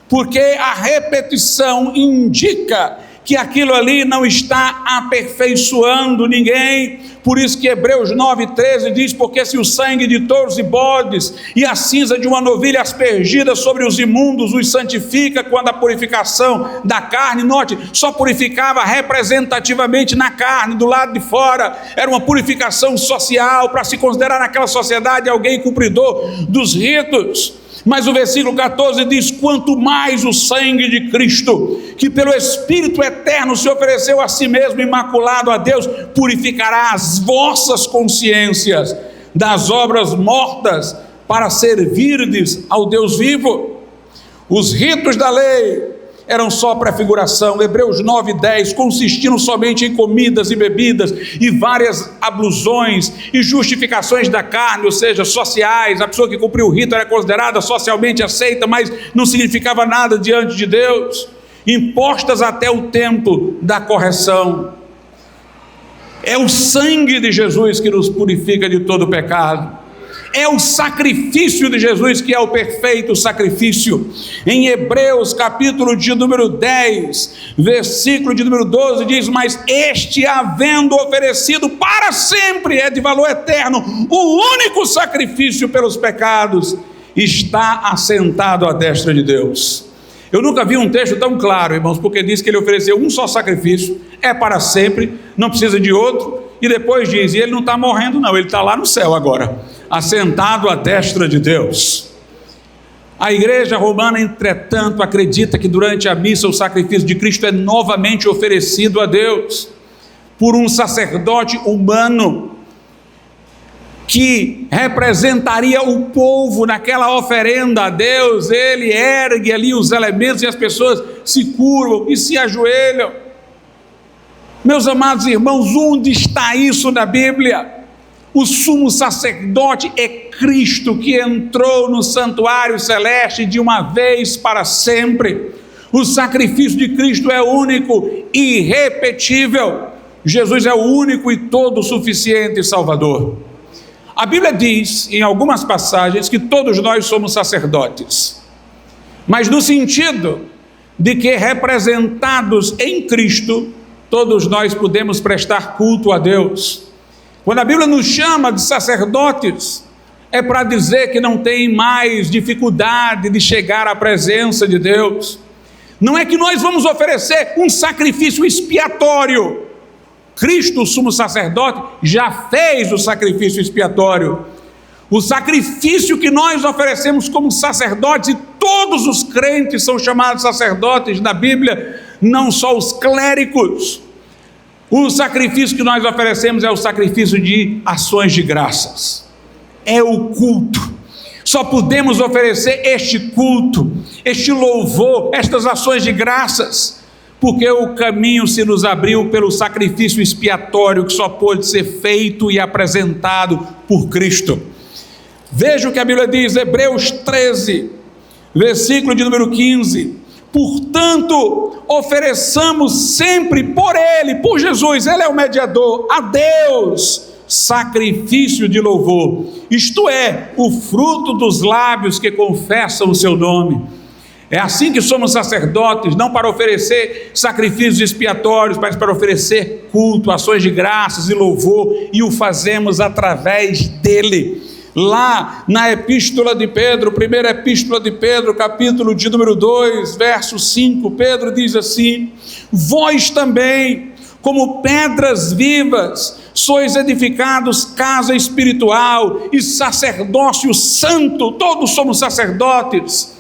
porque a repetição indica que aquilo ali não está aperfeiçoando ninguém. Por isso que Hebreus 9,13 diz: porque se o sangue de touros e bodes e a cinza de uma novilha aspergida sobre os imundos os santifica quando a purificação da carne, note, só purificava representativamente na carne, do lado de fora, era uma purificação social, para se considerar naquela sociedade alguém cumpridor dos ritos. Mas o versículo 14 diz: quanto mais o sangue de Cristo, que pelo Espírito eterno se ofereceu a si mesmo imaculado a Deus, purificará as vossas consciências das obras mortas para servirdes ao Deus vivo. Os ritos da lei eram só prefiguração. Hebreus 9:10, consistindo somente em comidas e bebidas e várias ablusões e justificações da carne, ou seja, sociais. A pessoa que cumpriu o rito era considerada socialmente aceita, mas não significava nada diante de Deus, impostas até o tempo da correção. É o sangue de Jesus que nos purifica de todo pecado. É o sacrifício de Jesus que é o perfeito sacrifício. Em Hebreus capítulo de número 10, versículo de número 12 diz: mas este, havendo oferecido para sempre, é de valor eterno, o único sacrifício pelos pecados, está assentado à destra de Deus. Eu nunca vi um texto tão claro, irmãos, porque diz que ele ofereceu um só sacrifício, é para sempre, não precisa de outro, e depois diz: e ele não está morrendo não, ele está lá no céu agora, assentado à destra de Deus. A igreja romana, entretanto, acredita que durante a missa o sacrifício de Cristo é novamente oferecido a Deus por um sacerdote humano que representaria o povo naquela oferenda a Deus. Ele ergue ali os elementos e as pessoas se curvam e se ajoelham. Meus amados irmãos, onde está isso na Bíblia? O sumo sacerdote é Cristo, que entrou no santuário celeste de uma vez para sempre. O sacrifício de Cristo é único e irrepetível. Jesus é o único e todo suficiente Salvador. A Bíblia diz em algumas passagens que todos nós somos sacerdotes, mas no sentido de que, representados em Cristo, todos nós podemos prestar culto a Deus. Quando a Bíblia nos chama de sacerdotes, é para dizer que não tem mais dificuldade de chegar à presença de Deus. Não é que nós vamos oferecer um sacrifício expiatório. Cristo, o sumo sacerdote, já fez o sacrifício expiatório. O sacrifício que nós oferecemos como sacerdotes, e todos os crentes são chamados sacerdotes na Bíblia, não só os clérigos. O sacrifício que nós oferecemos é o sacrifício de ações de graças. É o culto. Só podemos oferecer este culto, este louvor, estas ações de graças, porque o caminho se nos abriu pelo sacrifício expiatório que só pôde ser feito e apresentado por Cristo. Veja o que a Bíblia diz, Hebreus 13, versículo de número 15. Portanto, ofereçamos sempre por Ele, por Jesus, Ele é o mediador, a Deus, sacrifício de louvor, isto é, o fruto dos lábios que confessam o seu nome. É assim que somos sacerdotes, não para oferecer sacrifícios expiatórios, mas para oferecer culto, ações de graças e louvor, e o fazemos através dele. Lá na epístola de Pedro, primeira epístola de Pedro, capítulo de número 2, verso 5, Pedro diz assim: vós também, como pedras vivas, sois edificados casa espiritual e sacerdócio santo. Todos somos sacerdotes,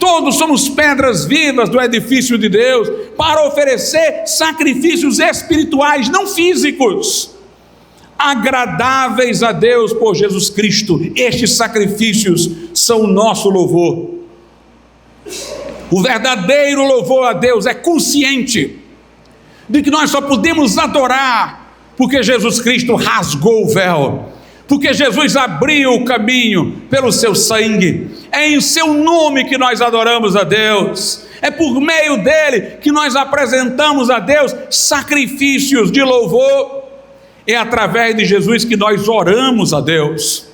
todos somos pedras vivas do edifício de Deus, para oferecer sacrifícios espirituais, não físicos, agradáveis a Deus por Jesus Cristo. Estes sacrifícios são o nosso louvor. O verdadeiro louvor a Deus é consciente de que nós só podemos adorar porque Jesus Cristo rasgou o véu, porque Jesus abriu o caminho pelo seu sangue. É em seu nome que nós adoramos a Deus. É por meio dele que nós apresentamos a Deus sacrifícios de louvor. É através de Jesus que nós oramos a Deus.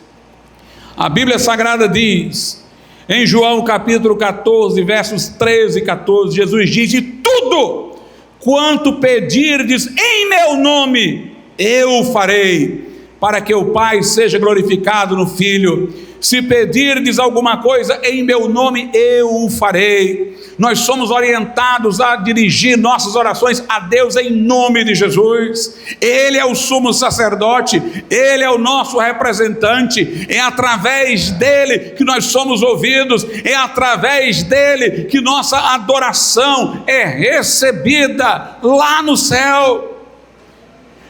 A Bíblia Sagrada diz, em João capítulo 14, versos 13 e 14, Jesus diz: e tudo quanto pedirdes em meu nome, eu o farei, para que o Pai seja glorificado no Filho. Se pedirdes alguma coisa em meu nome, eu o farei. Nós somos orientados a dirigir nossas orações a Deus em nome de Jesus. Ele é o sumo sacerdote, ele é o nosso representante. É através dele que nós somos ouvidos, é através dele que nossa adoração é recebida lá no céu.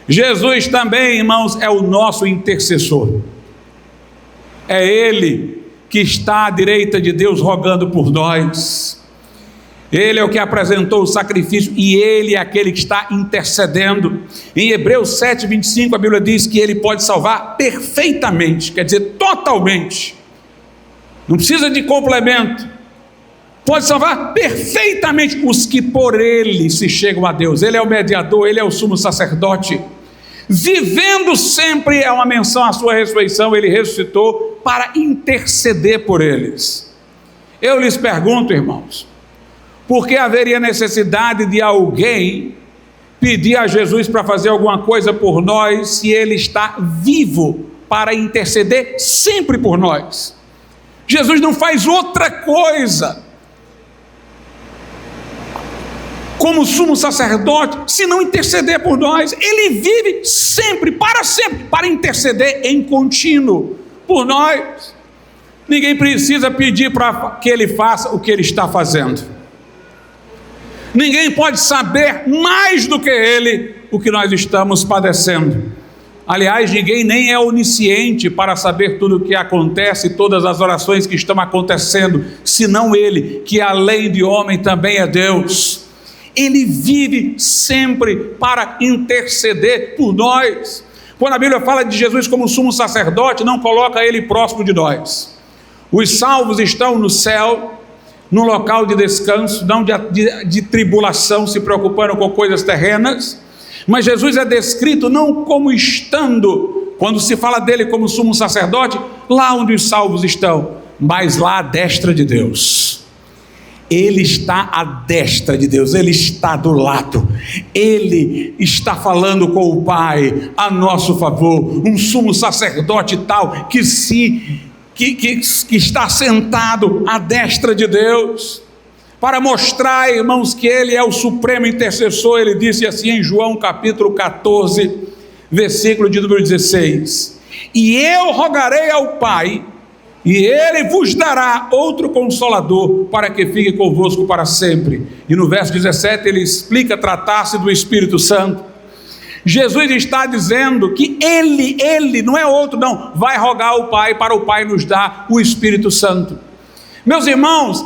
Jesus também, irmãos, é o nosso intercessor. É ele que está à direita de Deus rogando por nós. Ele é o que apresentou o sacrifício e ele é aquele que está intercedendo. Em Hebreus 7:25 a Bíblia diz que ele pode salvar perfeitamente, quer dizer, totalmente. Não precisa de complemento. Pode salvar perfeitamente os que por ele se chegam a Deus. Ele é o mediador, ele é o sumo sacerdote. Vivendo sempre, é uma menção à sua ressurreição, ele ressuscitou para interceder por eles. Eu lhes pergunto, irmãos, por que haveria necessidade de alguém pedir a Jesus para fazer alguma coisa por nós, se ele está vivo para interceder sempre por nós? Jesus não faz outra coisa como sumo sacerdote, se não interceder por nós. Ele vive sempre, para interceder em contínuo por nós. Ninguém precisa pedir para que ele faça o que ele está fazendo. Ninguém pode saber mais do que ele o que nós estamos padecendo. Aliás, ninguém nem é onisciente para saber tudo o que acontece, todas as orações que estão acontecendo, senão ele, que além de homem também é Deus. Ele vive sempre para interceder por nós. Quando a Bíblia fala de Jesus como sumo sacerdote, não coloca ele próximo de nós. Os salvos estão no céu, no local de descanso, não de tribulação, se preocupando com coisas terrenas. Mas Jesus é descrito não como estando, quando se fala dele como sumo sacerdote, lá onde os salvos estão, mas lá à destra de Deus. Ele está à destra de Deus, ele está do lado, ele está falando com o Pai a nosso favor. Um sumo sacerdote tal que está sentado à destra de Deus, para mostrar, irmãos, que ele é o supremo intercessor. Ele disse assim em João capítulo 14, versículo de número 16: e eu rogarei ao Pai, e ele vos dará outro consolador, para que fique convosco para sempre. E no verso 17 ele explica tratar-se do Espírito Santo. Jesus está dizendo que ele, não é outro não, vai rogar ao Pai, para o Pai nos dar o Espírito Santo. Meus irmãos,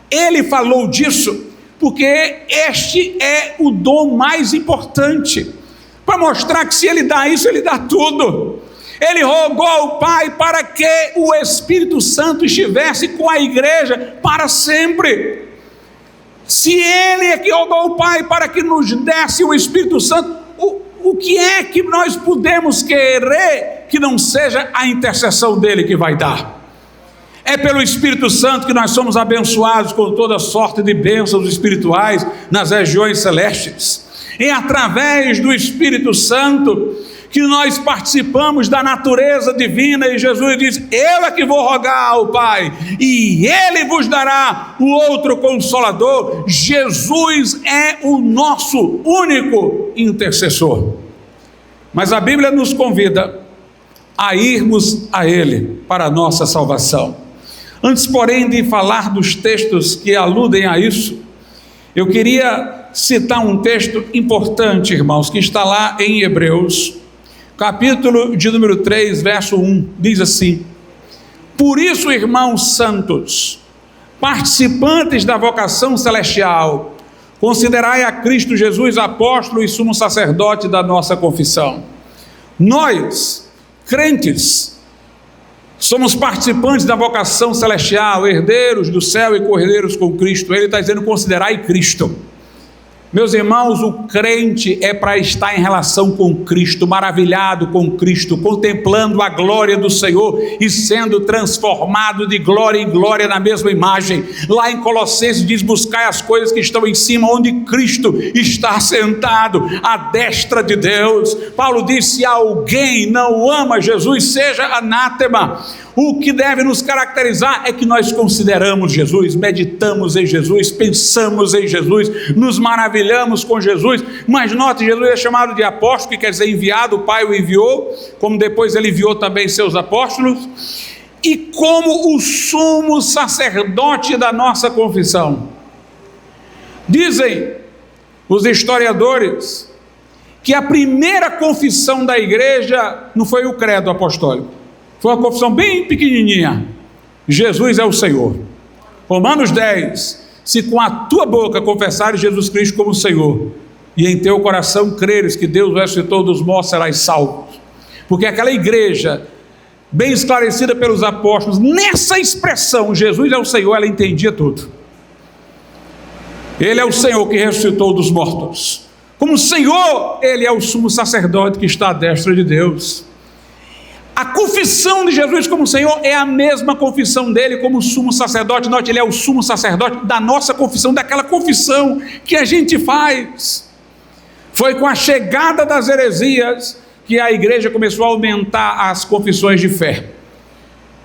ele falou disso porque este é o dom mais importante, para mostrar que se ele dá isso, ele dá tudo. Ele rogou ao Pai para que o Espírito Santo estivesse com a igreja para sempre. Se ele é que rogou ao Pai para que nos desse o Espírito Santo, o que é que nós podemos querer que não seja a intercessão dele que vai dar? É pelo Espírito Santo que nós somos abençoados com toda sorte de bênçãos espirituais nas regiões celestes. É através do Espírito Santo que nós participamos da natureza divina, e Jesus diz: eu é que vou rogar ao Pai, e ele vos dará o outro consolador. Jesus é o nosso único intercessor. Mas a Bíblia nos convida a irmos a ele para a nossa salvação. Antes, porém, de falar dos textos que aludem a isso, eu queria citar um texto importante, irmãos, que está lá em Hebreus, capítulo de número 3, verso 1, diz assim: por isso, irmãos santos, participantes da vocação celestial, considerai a Cristo Jesus apóstolo e sumo sacerdote da nossa confissão. Nós, crentes, somos participantes da vocação celestial, herdeiros do céu e co-herdeiros com Cristo. Ele está dizendo: considerai Cristo. Meus irmãos, o crente é para estar em relação com Cristo, maravilhado com Cristo, contemplando a glória do Senhor e sendo transformado de glória em glória na mesma imagem. Lá em Colossenses diz: buscai as coisas que estão em cima, onde Cristo está sentado à destra de Deus. Paulo diz: se alguém não ama Jesus, seja anátema. O que deve nos caracterizar é que nós consideramos Jesus, meditamos em Jesus, pensamos em Jesus, nos maravilhamos com Jesus. Mas note, Jesus é chamado de apóstolo, que quer dizer enviado. O Pai o enviou, como depois ele enviou também seus apóstolos, e como o sumo sacerdote da nossa confissão. Dizem os historiadores que a primeira confissão da igreja não foi o credo apostólico. Foi uma confissão bem pequenininha: Jesus é o Senhor. Romanos 10: se com a tua boca confessares Jesus Cristo como Senhor, e em teu coração creres que Deus o ressuscitou dos mortos, serás salvo. Porque aquela igreja, bem esclarecida pelos apóstolos, nessa expressão, Jesus é o Senhor, ela entendia tudo. Ele é o Senhor que ressuscitou dos mortos. Como Senhor, Ele é o sumo sacerdote que está à destra de Deus. A confissão de Jesus como Senhor é a mesma confissão dele como sumo sacerdote. Note, ele é o sumo sacerdote da nossa confissão, daquela confissão que a gente faz. Foi com a chegada das heresias que a igreja começou a aumentar as confissões de fé,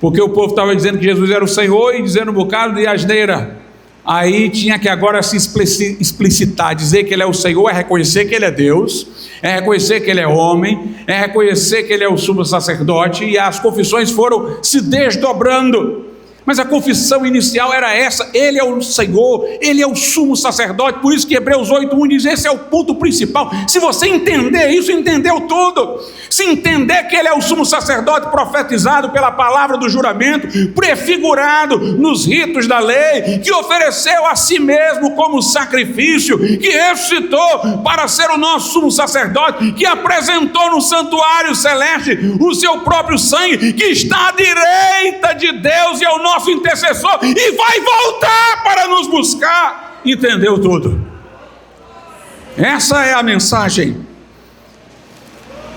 porque o povo estava dizendo que Jesus era o Senhor e dizendo um bocado de asneira. Aí tinha que agora se explicitar: dizer que Ele é o Senhor é reconhecer que Ele é Deus, é reconhecer que Ele é homem, é reconhecer que Ele é o sumo sacerdote, e as confissões foram se desdobrando. Mas a confissão inicial era essa: Ele é o Senhor, Ele é o sumo sacerdote. Por isso que Hebreus 8:1 diz: esse é o ponto principal. Se você entender isso, entendeu tudo. Se entender que Ele é o sumo sacerdote profetizado pela palavra do juramento, prefigurado nos ritos da lei, que ofereceu a si mesmo como sacrifício, que ressuscitou para ser o nosso sumo sacerdote, que apresentou no santuário celeste o seu próprio sangue, que está à direita de Deus e é o nosso intercessor, e vai voltar para nos buscar. Entendeu tudo? Essa é a mensagem.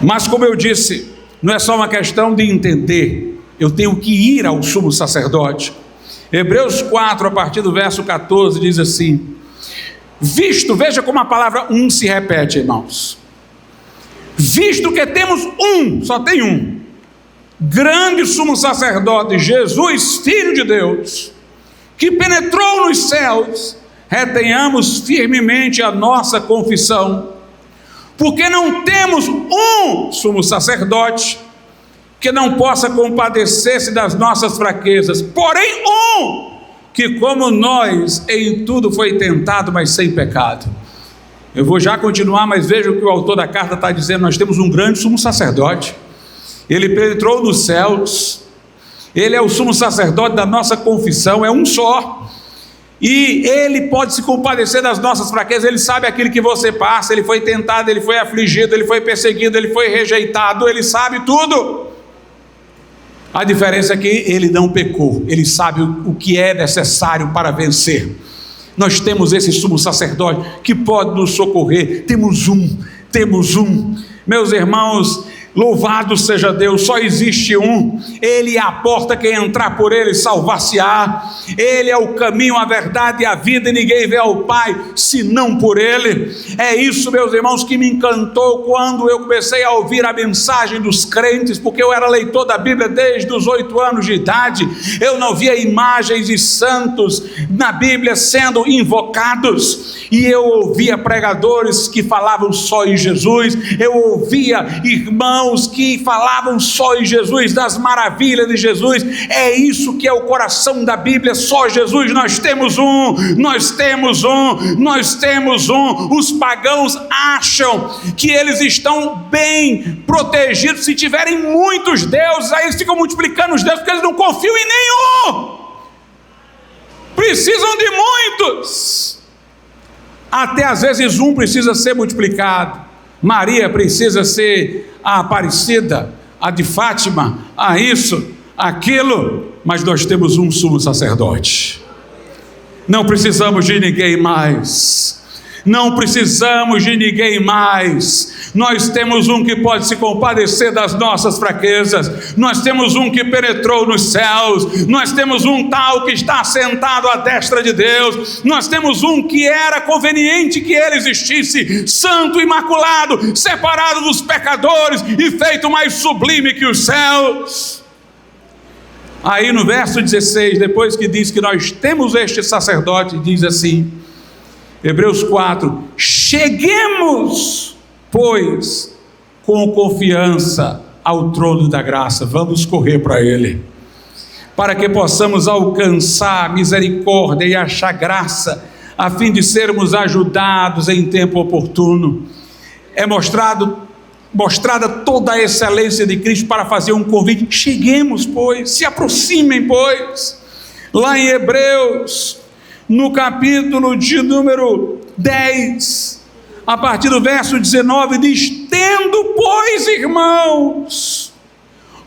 Mas como eu disse, não é só uma questão de entender, eu tenho que ir ao sumo sacerdote. Hebreus 4, a partir do verso 14, diz assim: visto, veja como a palavra um se repete, irmãos. Visto que temos só tem um grande sumo sacerdote, Jesus, Filho de Deus, que penetrou nos céus, retenhamos firmemente a nossa confissão, porque não temos um sumo sacerdote que não possa compadecer-se das nossas fraquezas, porém que como nós em tudo foi tentado, mas sem pecado. Eu vou já continuar, mas veja o que o autor da carta está dizendo: nós temos um grande sumo sacerdote. Ele penetrou nos céus, Ele é o sumo sacerdote da nossa confissão, é um só, e Ele pode se compadecer das nossas fraquezas. Ele sabe aquilo que você passa, Ele foi tentado, Ele foi afligido, Ele foi perseguido, Ele foi rejeitado, Ele sabe tudo. A diferença é que Ele não pecou, Ele sabe o que é necessário para vencer. Nós temos esse sumo sacerdote que pode nos socorrer, temos um, meus irmãos. Louvado seja Deus, só existe um. Ele é a porta, quem entrar por Ele salvar-se-á. Ele é o caminho, a verdade e a vida, e ninguém vê ao Pai senão por Ele. É isso, meus irmãos, que me encantou quando eu comecei a ouvir a mensagem dos crentes, porque eu era leitor da Bíblia desde os 8 anos de idade. Eu não via imagens de santos na Bíblia sendo invocados, e eu ouvia pregadores que falavam só em Jesus, eu ouvia irmãos que falavam só em Jesus, das maravilhas de Jesus. É isso que é o coração da Bíblia, só Jesus. Nós temos um. Os pagãos acham que eles estão bem protegidos se tiverem muitos deuses, aí eles ficam multiplicando os deuses porque eles não confiam em nenhum, precisam de muitos, até às vezes um precisa ser multiplicado. Maria precisa ser a Aparecida, a de Fátima, a isso, aquilo, mas nós temos um sumo sacerdote. Não precisamos de ninguém mais. Não precisamos de ninguém mais. Nós temos um que pode se compadecer das nossas fraquezas. Nós temos um que penetrou nos céus. Nós temos um tal que está sentado à destra de Deus. Nós temos um que era conveniente que ele existisse, santo, imaculado, separado dos pecadores e feito mais sublime que os céus. Aí no verso 16, depois que diz que nós temos este sacerdote, diz assim, Hebreus 4, cheguemos, pois, com confiança ao trono da graça, vamos correr para ele, para que possamos alcançar misericórdia e achar graça, a fim de sermos ajudados em tempo oportuno. É mostrada toda a excelência de Cristo para fazer um convite, cheguemos, pois, se aproximem, pois. Lá em Hebreus, no capítulo de número 10, a partir do verso 19, diz, tendo, pois, irmãos,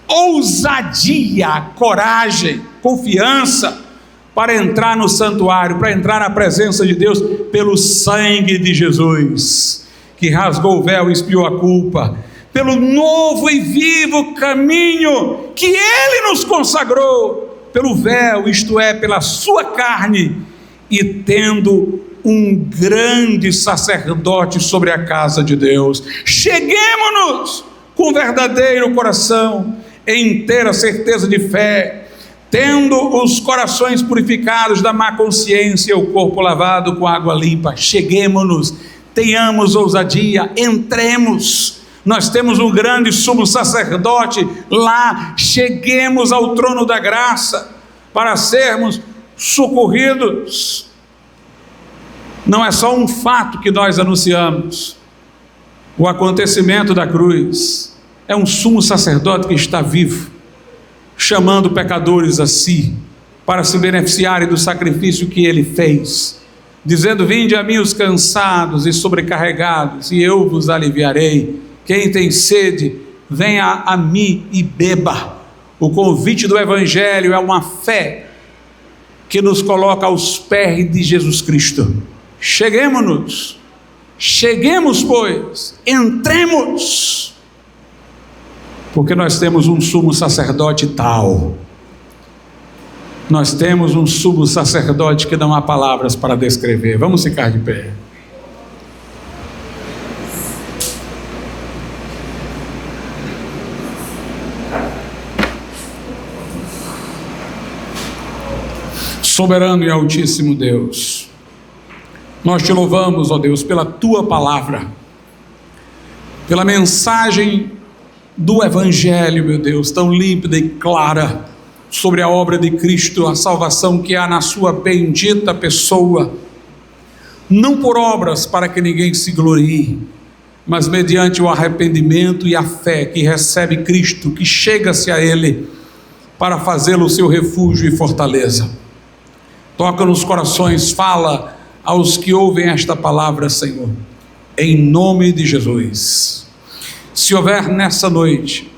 ousadia, coragem, confiança, para entrar no santuário, para entrar na presença de Deus, pelo sangue de Jesus, que rasgou o véu e expiou a culpa, pelo novo e vivo caminho que Ele nos consagrou, pelo véu, isto é, pela sua carne, e tendo um grande sacerdote sobre a casa de Deus, cheguemo-nos com verdadeiro coração, em inteira certeza de fé, tendo os corações purificados da má consciência, o corpo lavado com água limpa. Cheguemo-nos, tenhamos ousadia, entremos. Nós temos um grande sumo sacerdote lá, cheguemos ao trono da graça para sermos socorridos. Não é só um fato que nós anunciamos, o acontecimento da cruz, é um sumo sacerdote que está vivo, chamando pecadores a si, para se beneficiarem do sacrifício que ele fez, dizendo, vinde a mim os cansados e sobrecarregados, e eu vos aliviarei. Quem tem sede, venha a mim e beba. O convite do Evangelho é uma fé que nos coloca aos pés de Jesus Cristo. Cheguemo-nos, cheguemos, pois, entremos, porque nós temos um sumo sacerdote tal, nós temos um sumo sacerdote que não há palavras para descrever. Vamos ficar de pé. Soberano e altíssimo Deus, nós te louvamos, ó Deus, pela tua palavra, pela mensagem do Evangelho, meu Deus, tão límpida e clara, sobre a obra de Cristo, a salvação que há na sua bendita pessoa, não por obras para que ninguém se glorie, mas mediante o arrependimento e a fé que recebe Cristo, que chega-se a Ele, para fazê-lo seu refúgio e fortaleza. Toca nos corações, fala aos que ouvem esta palavra, Senhor, em nome de Jesus. Se houver nessa noite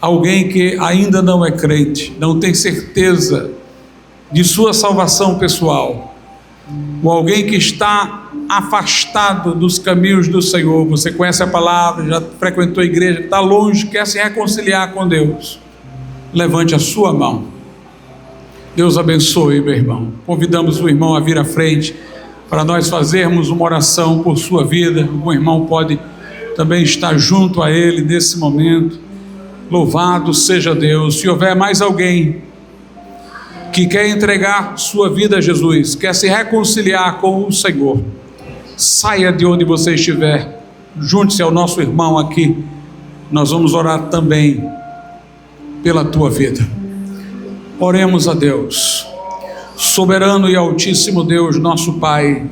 alguém que ainda não é crente, não tem certeza de sua salvação pessoal, ou alguém que está afastado dos caminhos do Senhor, você conhece a palavra, já frequentou a igreja, está longe, quer se reconciliar com Deus, levante a sua mão. Deus abençoe, meu irmão. Convidamos o irmão a vir à frente para nós fazermos uma oração por sua vida. O irmão pode também estar junto a ele nesse momento. Louvado seja Deus. Se houver mais alguém que quer entregar sua vida a Jesus, quer se reconciliar com o Senhor, saia de onde você estiver, junte-se ao nosso irmão aqui. Nós vamos orar também pela tua vida. Oremos a Deus. Soberano e altíssimo Deus, nosso Pai,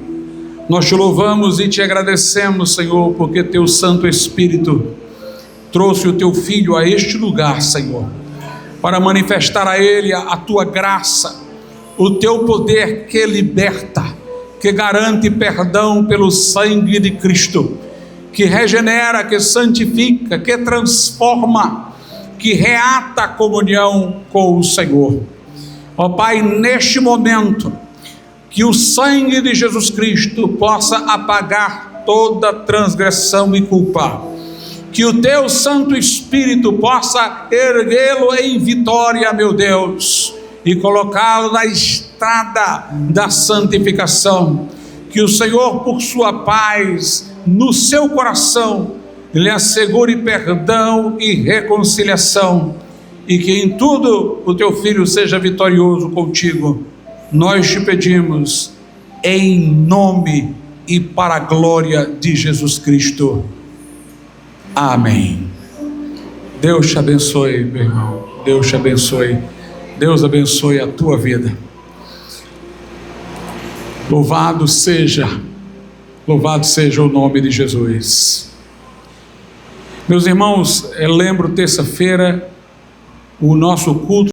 nós te louvamos e te agradecemos, Senhor, porque teu Santo Espírito trouxe o teu Filho a este lugar, Senhor, para manifestar a Ele a tua graça, o teu poder que liberta, que garante perdão pelo sangue de Cristo, que regenera, que santifica, que transforma, que reata a comunhão com o Senhor. Ó Pai, neste momento, que o sangue de Jesus Cristo possa apagar toda transgressão e culpa, que o Teu Santo Espírito possa erguê-lo em vitória, meu Deus, e colocá-lo na estrada da santificação, que o Senhor, por sua paz, no seu coração, lhe assegure perdão e reconciliação, e que em tudo o Teu Filho seja vitorioso contigo. Nós te pedimos, em nome e para a glória de Jesus Cristo. Amém. Deus te abençoe, meu irmão. Deus te abençoe. Deus abençoe a tua vida. Louvado seja o nome de Jesus. Meus irmãos, eu lembro terça-feira o nosso culto